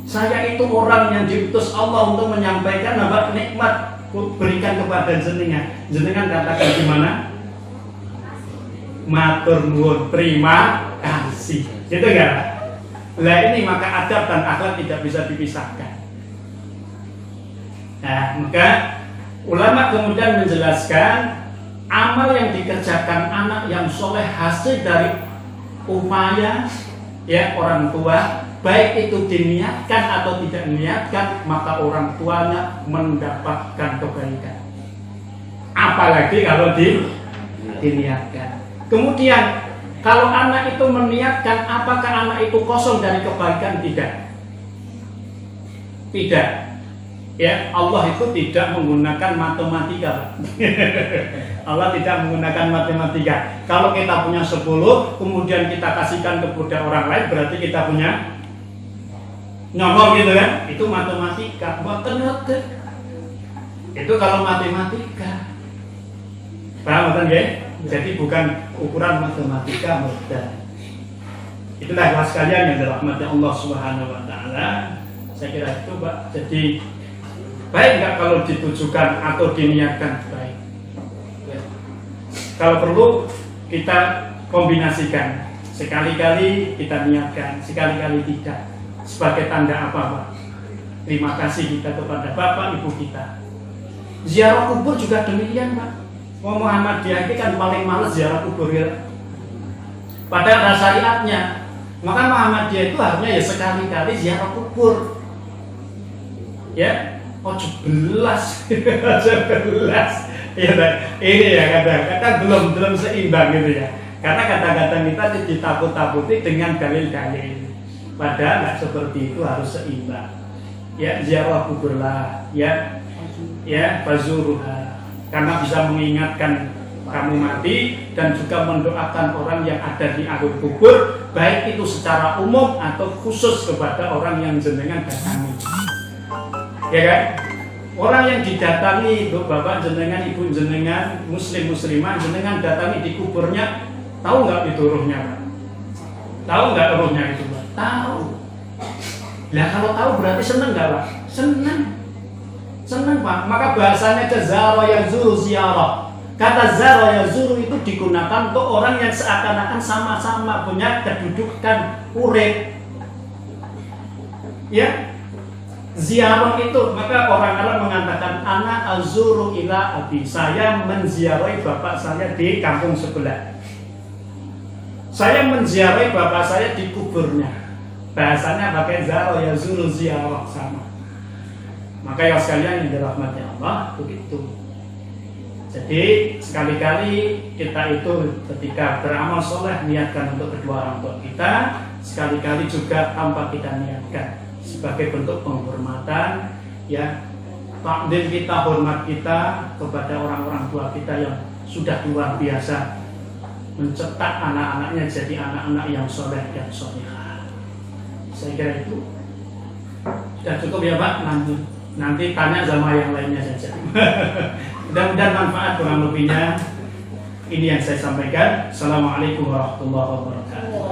Saya itu orang yang diutus Allah untuk menyampaikan apa nikmat berikan kepada jenengan. Jenengan katakan gimana? Matur nuwun, terima kasih. Gitu enggak? Lah ini maka adab dan akhlak tidak bisa dipisahkan. Nah, maka ulama kemudian menjelaskan amal yang dikerjakan anak yang soleh hasil dari upaya ya orang tua, baik itu diniatkan atau tidak diniatkan, maka orang tuanya mendapatkan kebaikan. Apalagi kalau diniatkan. Kemudian kalau anak itu meniatkan, apakah anak itu kosong dari kebaikan? Tidak. Tidak. Ya, Allah itu tidak menggunakan matematika. Allah tidak menggunakan matematika. Kalau kita punya 10, kemudian kita kasihkan kepada orang lain, berarti kita punya nyomong gitu kan? Itu matematika. Matematika. Itu kalau matematika. Paham kan ya? Jadi bukan ukuran matematika mudah. Itulah kelas kalian yang dirahmati Allah Subhanahu wa taala. Saya kira itu, Pak. Jadi baik nggak kalau ditujukan atau diniatkan? Baik. Ya. Kalau perlu kita kombinasikan. Sekali-kali kita niatkan, sekali-kali tidak. Sebagai tanda apa, Pak? Terima kasih kita kepada Bapak Ibu kita. Ziarah kubur juga demikian, Pak. Muhammadiyah kan paling males ziarah kubur ya. Pada syariatnya, maka Muhammadiyah itu harusnya ya sekali-kali ziarah kubur. Ya, belas, belas. Ya, ini ya kadang-kadang belum seimbang gitu ya. Karena kata-kata kita ditakut-takuti dengan dalil-dalil. Padahal nggak seperti itu, harus seimbang. Ya, ziarah kuburlah, ya fazuruha. Karena bisa mengingatkan kamu mati dan juga mendoakan orang yang ada di akhir kubur, baik itu secara umum atau khusus kepada orang yang jenengan datangi. Ya kan? Orang yang didatangi itu bapak jenengan, ibu jenengan, muslim muslimah jenengan datangi di kuburnya, tahu nggak itu ruhnya Pak? Tahu nggak ruhnya itu Pak? Tahu. Nah kalau tahu berarti seneng nggak Pak? Seneng. Seneng Pak. Maka bahasanya ke zaro yazuru ziyarah. Kata zaro yazuru itu digunakan untuk orang yang seakan-akan sama-sama punya kedudukan urip. Ya. Ziarah itu, maka orang Arab mengatakan ana azuru ila abi, saya menziarahi bapak saya di kampung sebelah. Saya menziarahi bapak saya di kuburnya. Bahasanya pakai zaro yazuru ziarah sama. Maka ya sekalian yang dirahmati Allah begitu. Jadi sekali-kali kita itu ketika beramal soleh niatkan untuk kedua orang tua kita, sekali-kali juga tanpa kita niatkan sebagai bentuk penghormatan, ya, takdir kita, hormat kita kepada orang-orang tua kita yang sudah luar biasa mencetak anak-anaknya jadi anak-anak yang soleh dan solehah. Saya kira itu sudah cukup ya Pak. Nanti tanya sama yang lainnya saja. Mudah-mudahan manfaat kurang lebihnya. Ini yang saya sampaikan. Assalamualaikum warahmatullahi wabarakatuh.